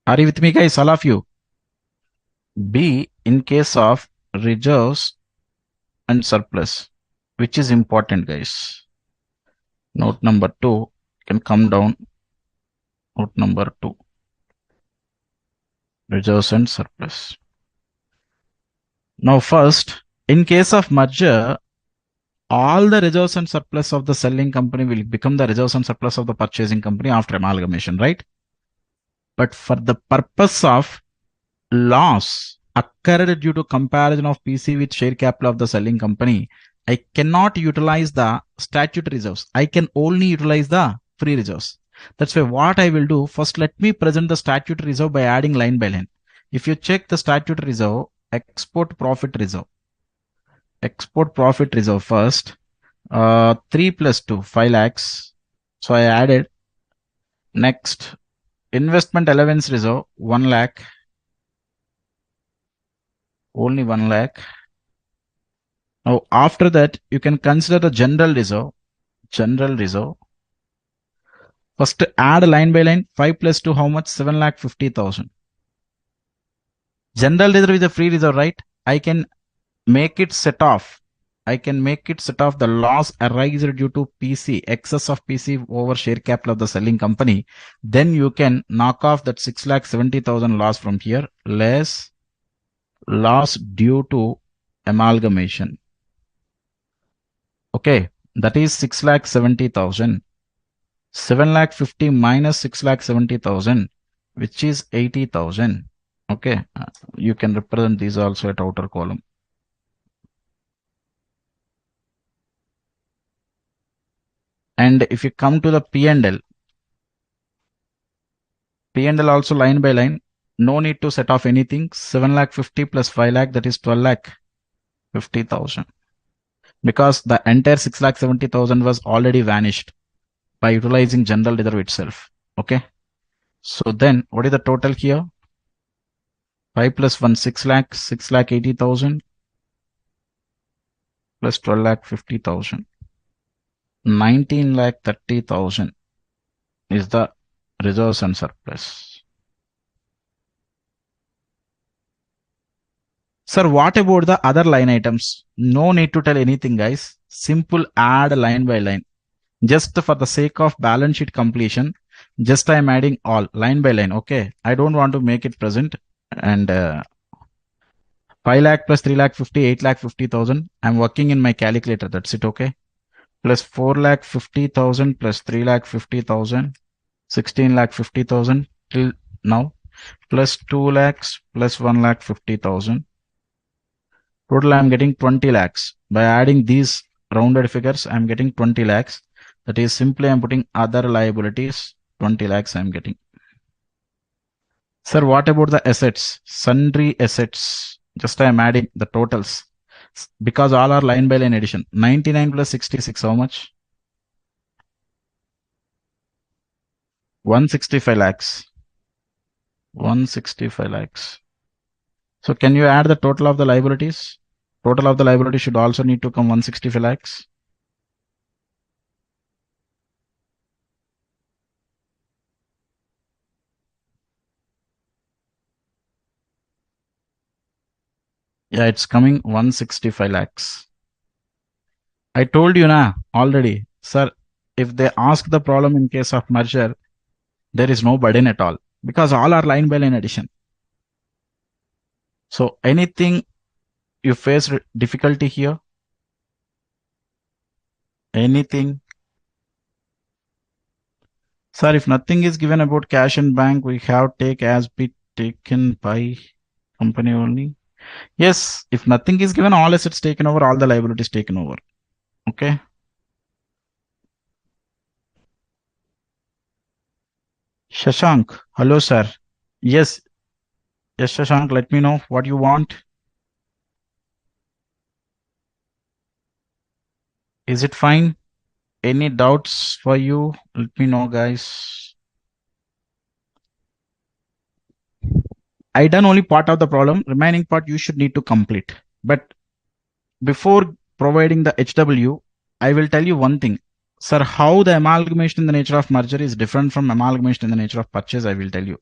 Are you with me, guys? All of you. B, in case of reserves and surplus, which is important, guys. Note number 2 can come down. Note number 2, reserves and surplus. Now first, in case of merger, all the reserves and surplus of the selling company will become the reserves and surplus of the purchasing company after amalgamation, right? But for the purpose of loss occurred due to comparison of PC with share capital of the selling company, I cannot utilize the statutory reserves. I can only utilize the free reserves. That's why what I will do, first let me present the statutory reserve by adding line by line. If you check the statutory reserve, export profit reserve first, 3 plus 2, 5 lakhs. So I added. Next, investment allowance reserve, 1 lakh, only 1 lakh. Now, after that, you can consider the general reserve. General reserve. First, add line by line. 5 plus 2, how much? 7,50,000. General reserve is a free reserve, right? I can make it set off. I can make it set off the loss arising due to PC, excess of PC over share capital of the selling company. Then you can knock off that 6,70,000 loss from here, less loss due to amalgamation. Okay, that is 6,70,000. 7,50,000 minus 6,70,000, which is 80,000. Okay, you can represent these also at outer column. And if you come to the P&L also line by line, no need to set off anything. 7,50,000 plus 5 lakh, that is 12,50,000. Because the entire 6,70,000 was already vanished by utilizing general reserve itself. Okay. So then what is the total here? 5 plus 1, 6 lakh, 6,80,000 plus 12,50,000. 19,30,000 is the reserves and surplus. Sir, what about the other line items? No need to tell anything, guys. Simple add line by line. Just for the sake of balance sheet completion, just I am adding all line by line. Okay. I don't want to make it present. And 5 lakh plus 3 lakh 50, 8 lakh 50,000. I'm working in my calculator. That's it. Okay. Plus 4 lakh 50,000 plus 3 lakh 50,000. 16 lakh 50,000 till now, plus 2 lakhs plus 1 lakh 50,000. Total I'm getting 20 lakhs. By adding these rounded figures, I'm getting 20 lakhs. That is simply I'm putting other liabilities, 20 lakhs I'm getting. Sir, what about the assets? Sundry assets. Just I'm adding the totals. Because all are line by line addition. 99 plus 66, how much? 165 lakhs. 165 lakhs. So can you add the total of the liabilities? Total of the liability should also need to come 165 lakhs. Yeah, it's coming 165 lakhs. I told you na already, sir, if they ask the problem in case of merger, there is no burden at all because all are line by line addition. So anything you face difficulty here? Anything? Sir, if nothing is given about cash in bank, we have take as be taken by company only. Yes, if nothing is given, all assets taken over, all the liabilities taken over. Okay. Shashank, hello, sir. Yes, yes, Shashank, let me know what you want. Is it fine? Any doubts for you? Let me know, guys. I done only part of the problem. Remaining part you should need to complete. But before providing the HW, I will tell you one thing. Sir, how the amalgamation in the nature of merger is different from amalgamation in the nature of purchase, I will tell you.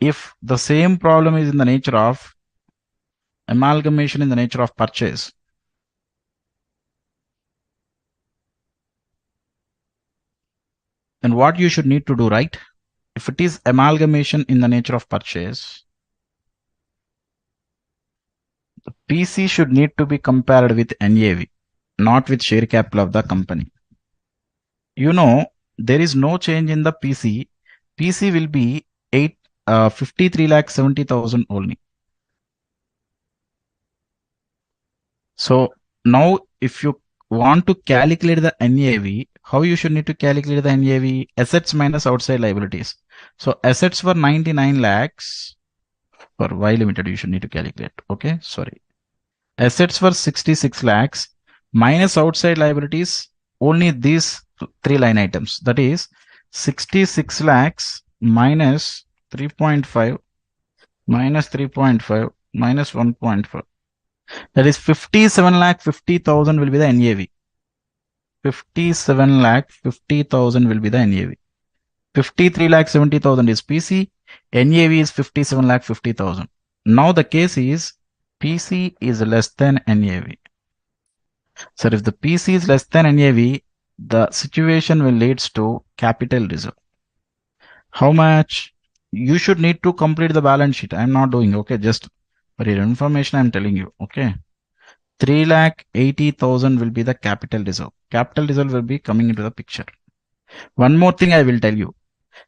If the same problem is in the nature of amalgamation in the nature of purchase, then what you should need to do, right? if it is amalgamation in the nature of purchase, PC should need to be compared with NAV, not with share capital of the company. You know, there is no change in the PC. PC will be 53 lakh 70,000 only. So now if you want to calculate the NAV, how you should need to calculate the NAV? Assets minus outside liabilities. So assets were 99 lakhs for Y Limited, you should need to calculate. Okay, sorry. Assets were 66 lakhs minus outside liabilities, only these three line items. That is 66 lakhs minus 3.5 minus 3.5 minus 1.5. That is 57 lakh 50,000 will be the NAV. 57 lakh 50,000 will be the NAV. 53 lakh 70,000 is PC. NAV is 57 lakh 50,000. Now the case is PC is less than NAV. So if the PC is less than NAV, the situation will leads to capital reserve. How much? You should need to complete the balance sheet. I'm not doing, okay, just for your information, I'm telling you, okay. 3,80,000 will be the capital reserve. Capital reserve will be coming into the picture. One more thing I will tell you.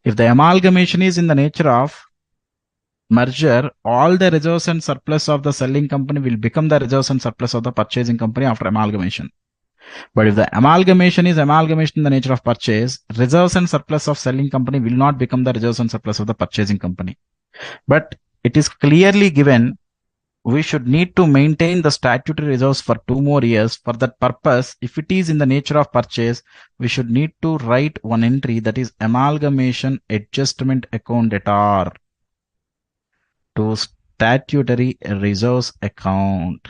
If the amalgamation is in the nature of merger, all the reserves and surplus of the selling company will become the reserves and surplus of the purchasing company after amalgamation. But if the amalgamation is amalgamation in the nature of purchase, reserves and surplus of selling company will not become the reserves and surplus of the purchasing company. But it is clearly given we should need to maintain the statutory reserves for 2 more years. For that purpose, if it is in the nature of purchase, we should need to write one entry, that is amalgamation adjustment account debtor to statutory reserves account.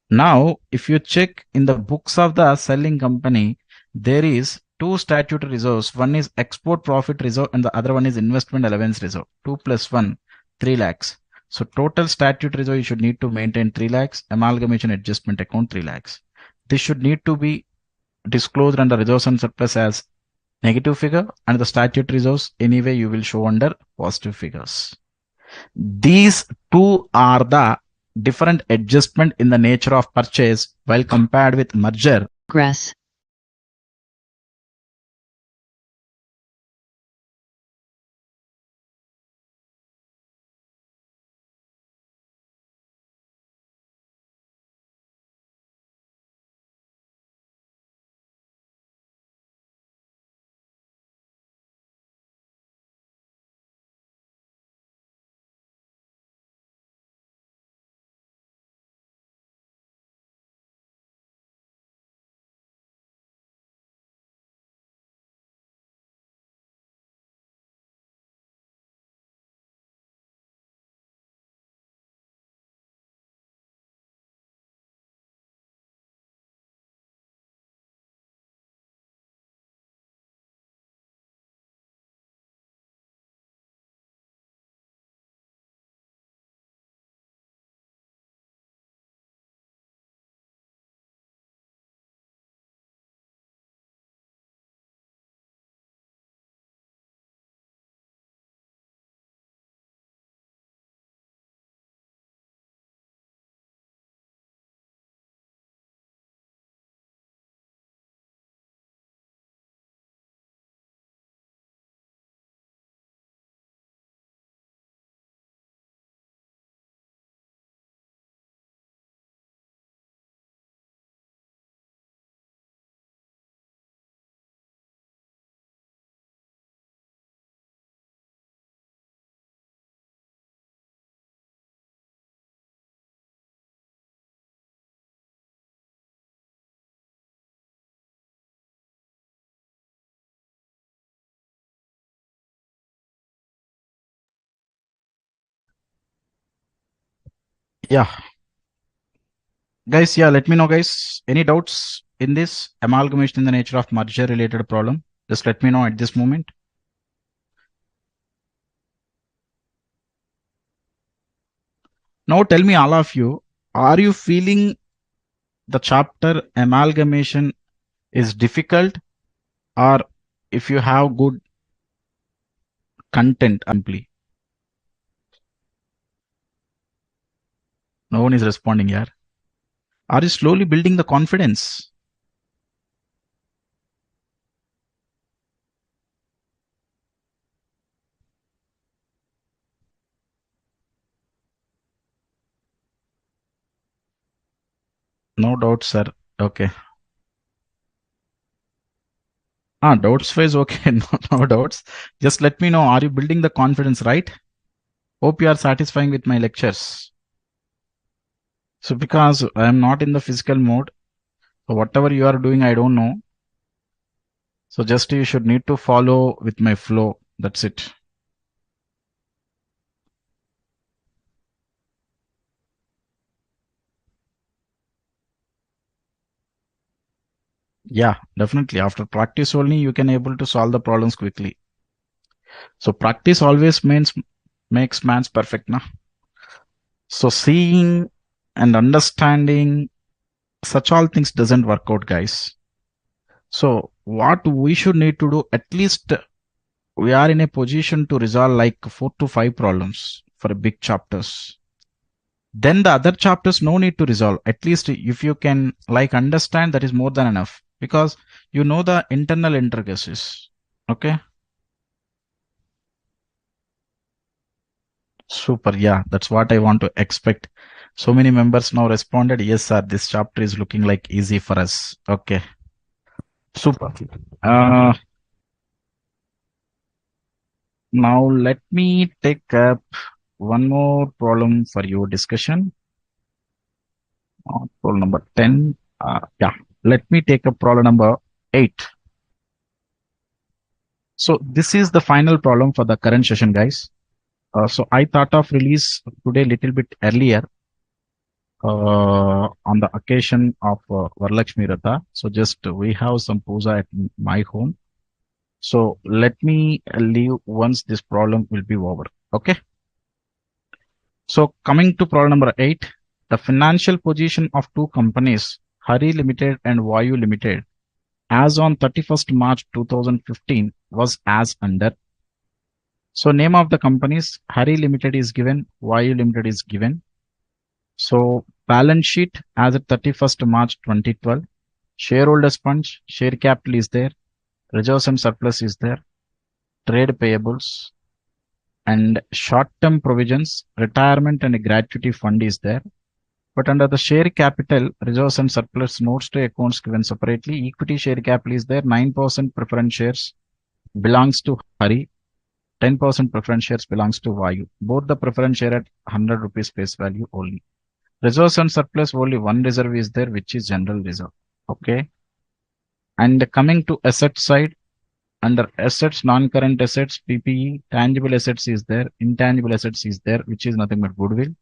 Now, if you check in the books of the selling company, there is two statutory reserves. One is export profit reserve and the other one is investment allowance reserve. 2 plus 1, 3 lakhs. So total statutory reserve you should need to maintain 3 lakhs. Amalgamation adjustment account 3 lakhs. This should need to be disclosed under reserves and surplus as negative figure, and the statutory reserves anyway you will show under positive figures. These two are the different adjustment in the nature of purchase while compared with merger. Progress. Yeah, guys, yeah, let me know, guys. Any doubts in this amalgamation in the nature of merger related problem? Just let me know at this moment. Now tell me, all of you, are you feeling the chapter amalgamation is difficult, or if you have good content amply. No one is responding here. Are you slowly building the confidence? No doubt, sir. Okay. Doubts phase. Okay. No doubts. Just let me know. Are you building the confidence, right? Hope you are satisfying with my lectures. So because I am not in the physical mode, so whatever you are doing, I don't know. So just you should need to follow with my flow. That's it. Yeah, definitely. After practice only, you can able to solve the problems quickly. So practice always means makes man's perfect, na? So seeing and understanding such all things doesn't work out, guys. So what we should need to do, at least we are in a position to resolve like 4 to 5 problems for big chapters. Then the other chapters no need to resolve. At least if you can like understand, that is more than enough, because you know the internal intricacies. Okay. Super. Yeah, that's what I want to expect. So many members now responded, yes, sir, this chapter is looking like easy for us. Okay. Super. Uh, Now let me take up one more problem for your discussion. Problem number 10. Yeah, let me take up problem number 8. So this is the final problem for the current session, guys. So I thought of release today little bit earlier on the occasion of Varalakshmi Ratha. So just we have some puja at my home. So let me leave once this problem will be over. Okay. So coming to problem number 8, the financial position of two companies, Hari Limited and Vayu Limited, as on 31st March 2015 was as under. So name of the companies, Hari Limited is given, Vayu Limited is given. So balance sheet as at 31st March 2012, shareholders funds, share capital is there, reserves and surplus is there, trade payables, and short-term provisions, retirement and gratuity fund is there. But under the share capital, reserves and surplus notes to accounts given separately, equity share capital is there, 9% preference shares belongs to Hari, 10% preference shares belongs to Vayu. Both the preference share at 100 rupees face value only. Reserves and surplus, only one reserve is there, which is general reserve. Okay. And coming to asset side, under assets, non-current assets, PPE, tangible assets is there, intangible assets is there, which is nothing but goodwill.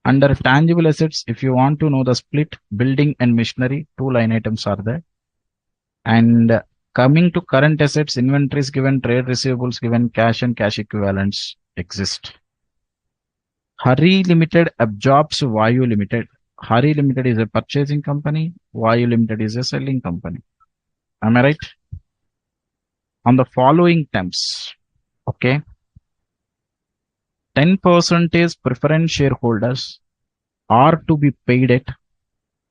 Under tangible assets, if you want to know the split, building and machinery, 2 line items are there. And coming to current assets, inventories given, trade receivables given, cash and cash equivalents exist. Hari Limited absorbs Vayu Limited. Hari Limited is a purchasing company. Vayu Limited is a selling company. Am I right? On the following terms, okay, 10% preference shareholders are to be paid at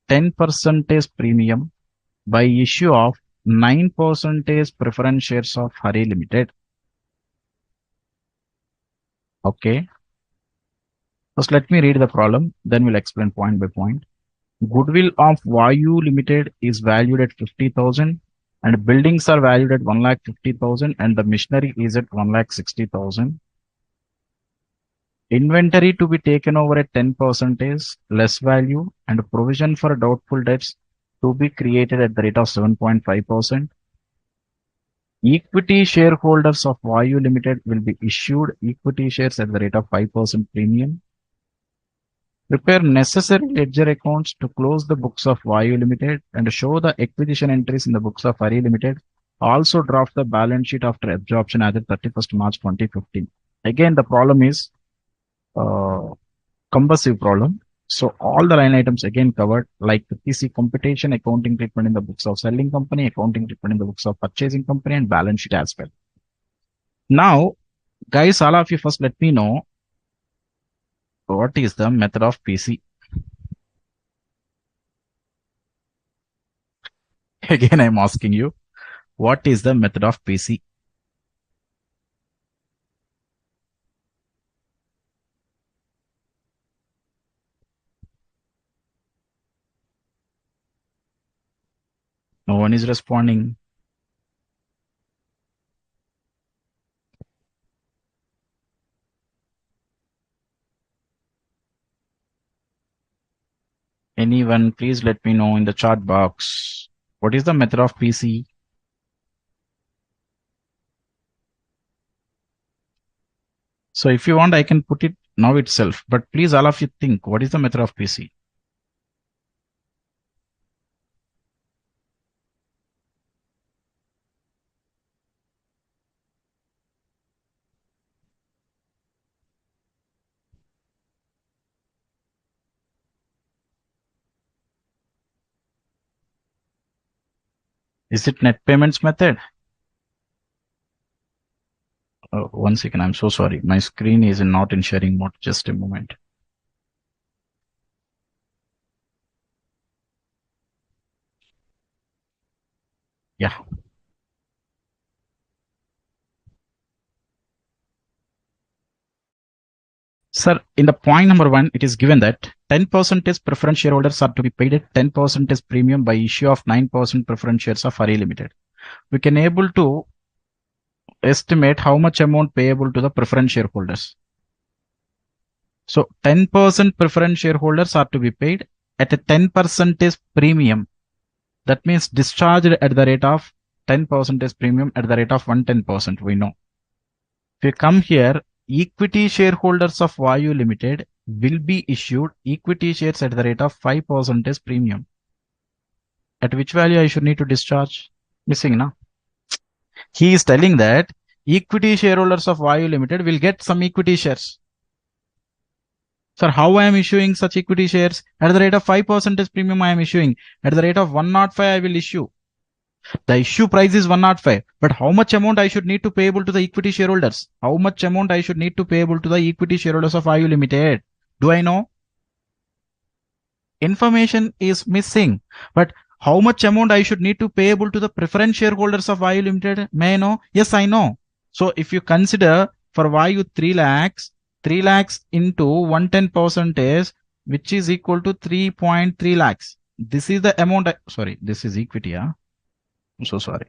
10% premium by issue of 9% preference shares of Hari Limited. Okay. First, let me read the problem, then we'll explain point by point. Goodwill of Vayu Limited is valued at 50,000 and buildings are valued at 1,50,000 and the machinery is at 1,60,000. Inventory to be taken over at 10% less value and provision for doubtful debts to be created at the rate of 7.5%. Equity shareholders of Vayu Limited will be issued equity shares at the rate of 5% premium. Prepare necessary ledger accounts to close the books of Vayu Limited and show the acquisition entries in the books of Hari Limited. Also draft the balance sheet after absorption as of 31st March 2015. Again, the problem is compulsive problem. So all the line items again covered, like the PC computation, accounting treatment in the books of selling company, accounting treatment in the books of purchasing company, and balance sheet as well. Now, Guys, all of you first let me know what is the method of PC. Again, I'm asking you, what is the method of PC? No one is responding. Anyone, please let me know in the chat box. What is the method of PC? So if you want, I can put it now itself. But please, all of you think, what is the method of PC? Is it net payments method? One second, I'm so sorry. My screen is not in sharing mode. Just a moment. Yeah. Sir, in the point number one, it is given that 10% is preference shareholders are to be paid at 10% is premium by issue of 9% preference shares of RE Limited. We can able to estimate how much amount payable to the preference shareholders. So 10% preference shareholders are to be paid at a 10% premium. That means discharged at the rate of 10% premium at the rate of 110%. We know. If you come here, equity shareholders of Vayu Limited will be issued equity shares at the rate of 5% premium. At which value I should need to discharge? Missing, na? He is telling that equity shareholders of Vayu Limited will get some equity shares. Sir, how I am issuing such equity shares? At the rate of 5% premium I am issuing. At the rate of 105 I will issue. The issue price is 105, but how much amount I should need to payable to the equity shareholders? How much amount I should need to payable to the equity shareholders of IU Limited? Do I know? Information is missing, but how much amount I should need to payable to the preference shareholders of IU Limited? May I know? Yes, I know. So if you consider for Vayu 3 lakhs, 3 lakhs into 110% is, which is equal to 3.3 lakhs. This is the amount. Sorry, this is equity. I'm so sorry.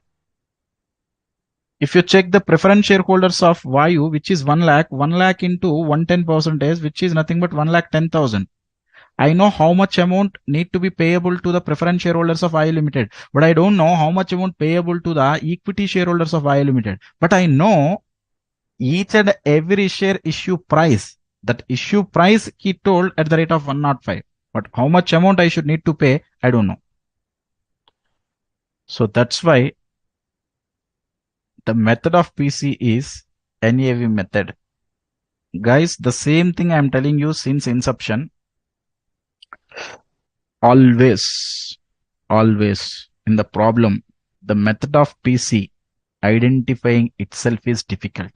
If you check the preference shareholders of Vayu, which is 1 lakh into 110 percentage, which is nothing but 1,10,000. I know how much amount need to be payable to the preference shareholders of Vayu Limited, but I don't know how much amount payable to the equity shareholders of Vayu Limited. But I know each and every share issue price. That issue price he told at the rate of 105. But how much amount I should need to pay, I don't know. So that's why the method of PC is NAV method. Guys, the same thing I'm telling you since inception. Always, always in the problem, the method of PC identifying itself is difficult.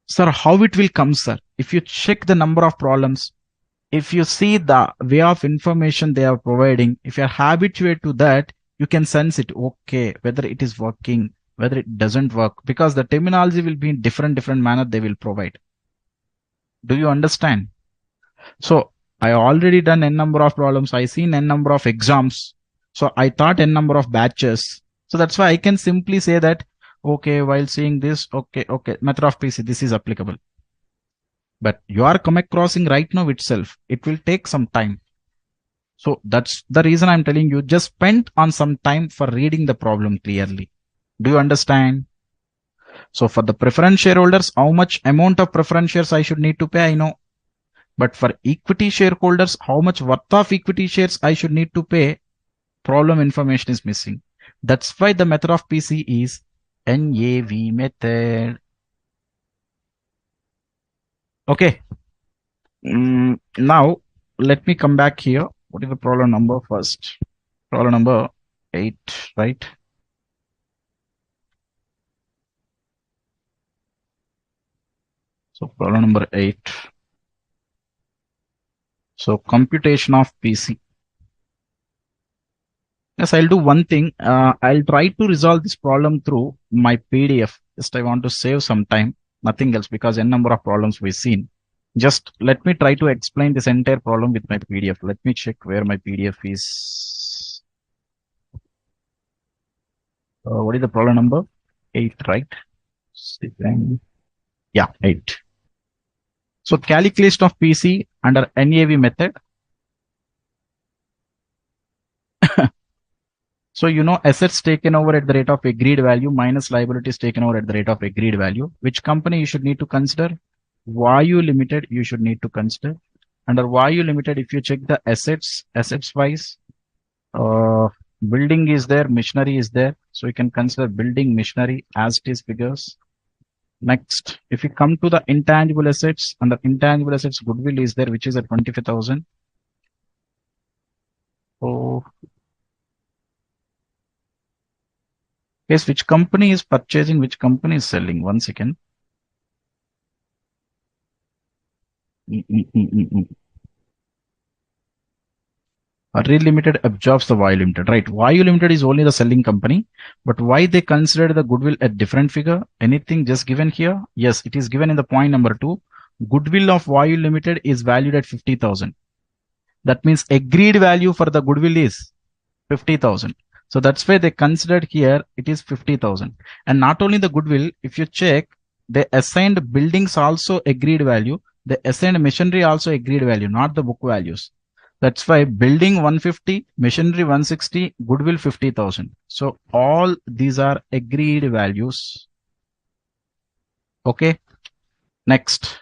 Sir, how it will come, sir? If you check the number of problems, if you see the way of information they are providing, if you're habituated to that, you can sense it. Okay, whether it is working, whether it doesn't work, because the terminology will be in different manner they will provide. Do you understand? So I already done n number of problems. I seen n number of exams. So I thought n number of batches. So that's why I can simply say that, okay, while seeing this, okay, method of PC, this is applicable. But you are come crossing right now itself. It will take some time. So that's the reason I'm telling you, just spend on some time for reading the problem clearly. Do you understand? So for the preference shareholders, how much amount of preference shares I should need to pay, I know. But for equity shareholders, how much worth of equity shares I should need to pay, problem information is missing. That's why the method of PC is NAV method. Okay. Now, let me come back here. What is the problem number first? Problem number 8, right? So problem number 8. So computation of PC. Yes, I'll do one thing. I'll try to resolve this problem through my PDF. Just I want to save some time, nothing else, because n number of problems we've seen. Just let me try to explain this entire problem with my PDF. Let me check where my PDF is. What is the problem number? 8, right? Yeah, 8. So calculation of PC under NAV method. So, assets taken over at the rate of agreed value minus liabilities taken over at the rate of agreed value. Which company you should need to consider? Vayu Limited, you should need to consider. Under Vayu Limited, if you check the assets wise, building is there, machinery is there. So you can consider building, machinery as it is figures. Next, if you come to the intangible assets, under intangible assets, goodwill is there, which is at 25,000. So, yes, which company is purchasing, which company is selling? 1 second. Array Limited absorbs the Vayu Limited, right? Vayu Limited is only the selling company, but why they considered the goodwill a different figure? Anything just given here? Yes, it is given in the point number 2. Goodwill of Vayu Limited is valued at 50,000. That means agreed value for the goodwill is 50,000. So that's why they considered here it is 50,000. And not only the goodwill, if you check, they assigned buildings also agreed value. They assigned machinery also agreed value, not the book values. That's why building 150, machinery 160, goodwill 50,000. So all these are agreed values. Okay. Next,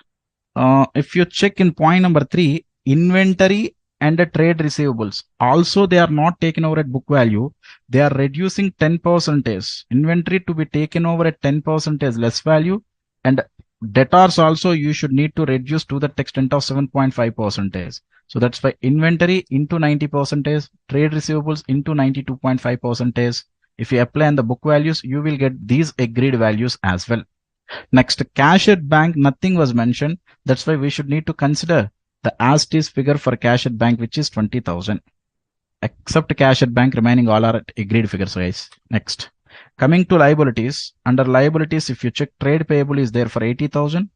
if you check in point number 3, inventory and the trade receivables. Also, they are not taken over at book value. They are reducing 10%. Inventory to be taken over at 10% less value, and debtors also you should need to reduce to the extent of 7.5%. So that's why inventory into 90%, trade receivables into 92.5%. If you apply on the book values, you will get these agreed values as well. Next, cash at bank, nothing was mentioned. That's why we should need to consider the as-is figure for cash at bank, which is 20,000. Except cash at bank, remaining all are at agreed figures, guys. Next, coming to liabilities. Under liabilities, if you check, trade payable is there for 80,000.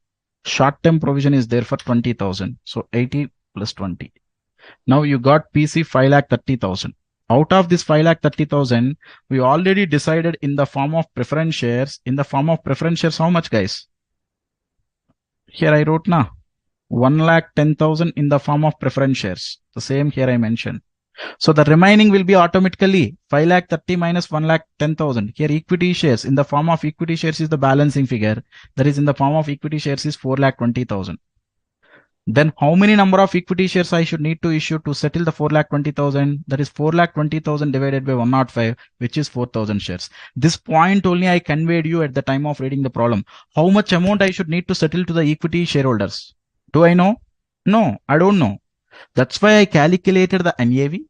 Short-term provision is there for 20,000. So 80 plus 20. Now you got PC 5,30,000. Out of this 5,30,000, we already decided in the form of preference shares. In the form of preference shares, how much, guys? Here I wrote now 1,10,000 in the form of preference shares. The same here I mentioned. So the remaining will be automatically 5,30,000 minus 1,10,000. Here equity shares in the form of equity shares is the balancing figure. That is in the form of equity shares is 4,20,000. Then how many number of equity shares I should need to issue to settle the 4,20,000? That is 4,20,000 divided by 105, which is 4,000 shares. This point only I conveyed you at the time of reading the problem. How much amount I should need to settle to the equity shareholders? Do I know? No, I don't know. That's why I calculated the NAV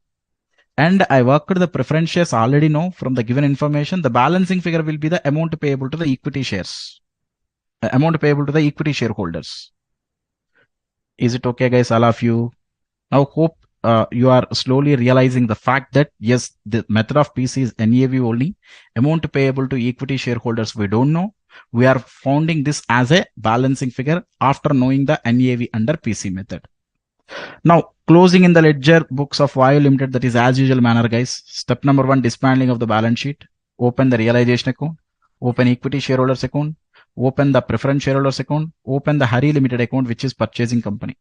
and I worked the preference shares already know from the given information. The balancing figure will be the amount payable to the equity shares, amount payable to the equity shareholders. Is it okay, guys, all of you? Now hope you are slowly realizing the fact that yes, the method of PC is NAV only. Amount payable to equity shareholders we don't know. We are founding this as a balancing figure after knowing the NAV under PC method. Now closing in the ledger books of Vayu Limited, that is as usual manner, guys. Step number 1, dismantling of the balance sheet. Open the realization account. Open equity shareholders account. Open the preference shareholders account. Open the Hari Limited account, which is purchasing company.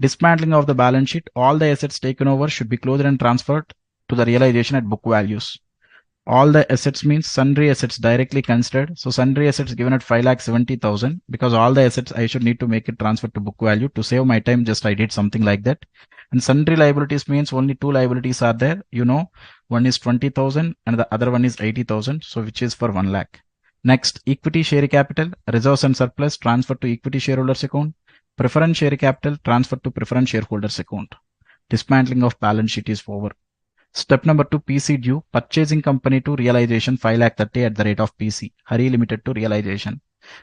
Dismantling of the balance sheet. All the assets taken over should be closed and transferred to the realization at book values. All the assets means sundry assets directly considered. So sundry assets given at 5,70,000 because all the assets I should need to make it transfer to book value. To save my time, just I did something like that. And sundry liabilities means only two liabilities are there. One is 20,000 and the other one is 80,000. So which is for 1 lakh. Next, equity share capital, reserves and surplus transfer to equity shareholders account. Preference share capital transfer to preference shareholders account. Dismantling of balance sheet is over. Step number 2, PC due, purchasing company to realization 5,30,000 at the rate of PC, Hari Limited to realization.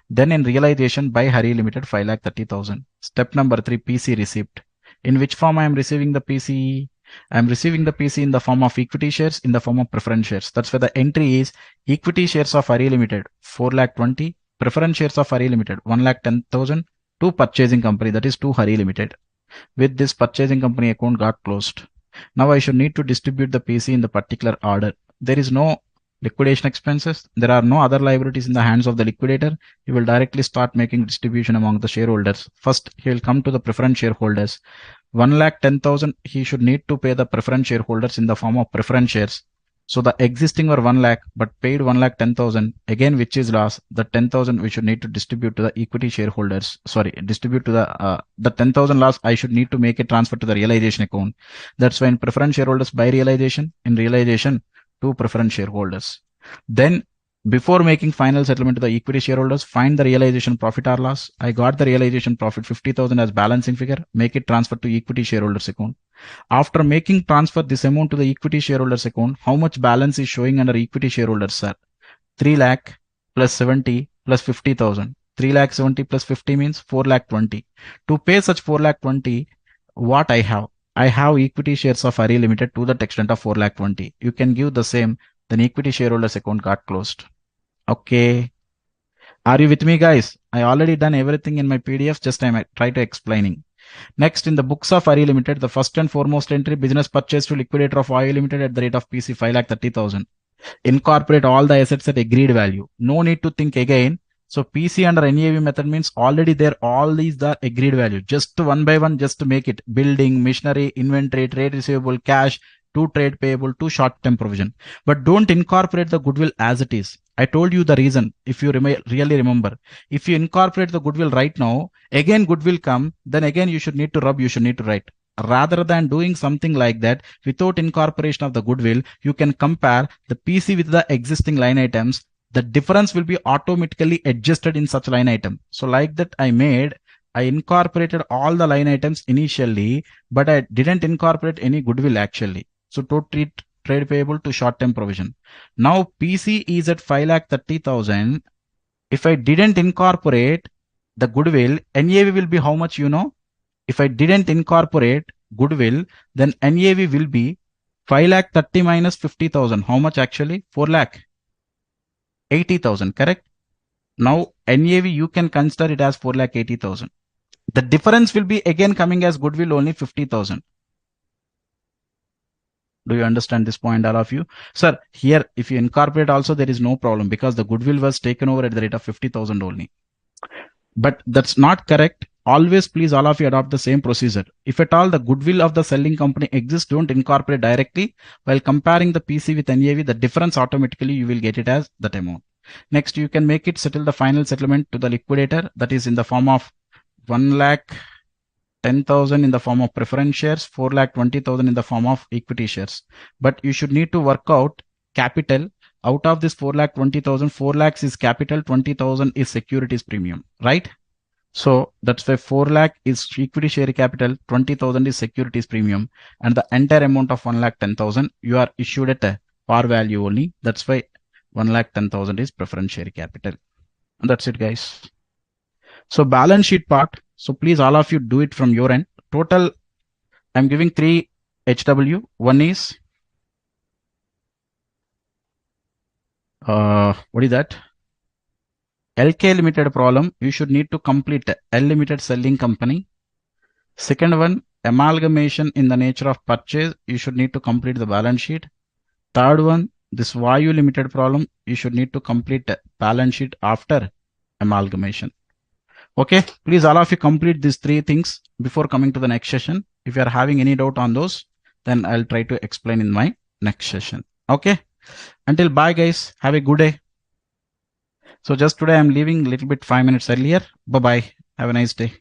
Then in realization, buy Hari Limited 5,30,000. Step number 3, PC receipt. In which form I am receiving the PC? I am receiving the PC in the form of equity shares, in the form of preference shares. That's why the entry is equity shares of Hari Limited 4,20,000, preference shares of Hari Limited 1,10,000 to purchasing company, that is to Hari Limited. With this, purchasing company account got closed. Now I should need to distribute the PC in the particular order. There is no liquidation expenses. There are no other liabilities in the hands of the liquidator. He will directly start making distribution among the shareholders. First, he will come to the preference shareholders. 1,10,000 he should need to pay the preference shareholders in the form of preference shares. So the existing were 1 lakh, but paid 1,10,000. Again, which is loss. The 10,000 we should need to distribute to the equity shareholders. Sorry, distribute to the 10,000 loss. I should need to make a transfer to the realization account. That's why in preference shareholders buy realization, in realization to preference shareholders. Then before making final settlement to the equity shareholders, find the realization profit or loss. I got the realization profit 50,000 as balancing figure. Make it transfer to equity shareholders account. After making transfer this amount to the equity shareholders account, how much balance is showing under equity shareholders, sir? 3 lakh plus 70 plus 50,000. 3 lakh 70 plus 50 means 4 lakh 20. To pay such 4 lakh 20, what I have? I have equity shares of Hari Limited to the extent of 4 lakh 20. You can give the same, then equity shareholders account got closed. Okay. Are you with me, guys? I already done everything in my PDF, just I might try to explaining. Next, in the books of RE Limited, the first and foremost entry, business purchase to liquidator of oil limited at the rate of PC 5,30,000. Incorporate all the assets at agreed value. No need to think again. So PC under NAV method means already there, all these are agreed value. Just one by one, just to make it. Building, machinery, inventory, trade receivable, cash, to trade payable, to short-term provision. But don't incorporate the goodwill as it is. I told you the reason, if you really remember. If you incorporate the goodwill right now, again goodwill come, then again you should need to rub, you should need to write. Rather than doing something like that without incorporation of the goodwill, you can compare the PC with the existing line items. The difference will be automatically adjusted in such line item. So like that I incorporated all the line items initially, but I didn't incorporate any goodwill actually. So to treat trade payable to short-term provision. Now PC is at 5,30,000. If I didn't incorporate the goodwill, NAV will be how much, you know? If I didn't incorporate goodwill, then NAV will be 5,30,000 minus 50,000. How much actually? 4,80,000, correct? Now NAV you can consider it as 4,80,000. The difference will be again coming as goodwill only 50,000. Do you understand this point, all of you? Sir, here if you incorporate also there is no problem because the goodwill was taken over at the rate of 50,000 only. But that's not correct. Always please all of you adopt the same procedure. If at all the goodwill of the selling company exists, don't incorporate directly. While comparing the PC with NAV, the difference automatically you will get it as that amount. Next, you can make it settle the final settlement to the liquidator, that is in the form of 1,10,000 in the form of preference shares, 4,20,000 in the form of equity shares. But you should need to work out capital. Out of this 4,20,000, 4 lakhs is capital, 20,000 is securities premium, right? So that's why 4 lakh is equity share capital, 20,000 is securities premium, and the entire amount of 1,10,000 you are issued at a par value only. That's why 1,10,000 is preference share capital. And that's it, guys. So balance sheet part. So please all of you do it from your end. Total, I'm giving 3 HW. One is what is that? LK Limited problem, you should need to complete L Limited selling company. Second one, amalgamation in the nature of purchase, you should need to complete the balance sheet. Third one, this Vayu Limited problem, you should need to complete balance sheet after amalgamation. Okay, please all of you complete these 3 things before coming to the next session. If you are having any doubt on those, then I'll try to explain in my next session. Okay, until bye guys, have a good day. So just today I'm leaving a little bit 5 minutes earlier. Bye bye, have a nice day.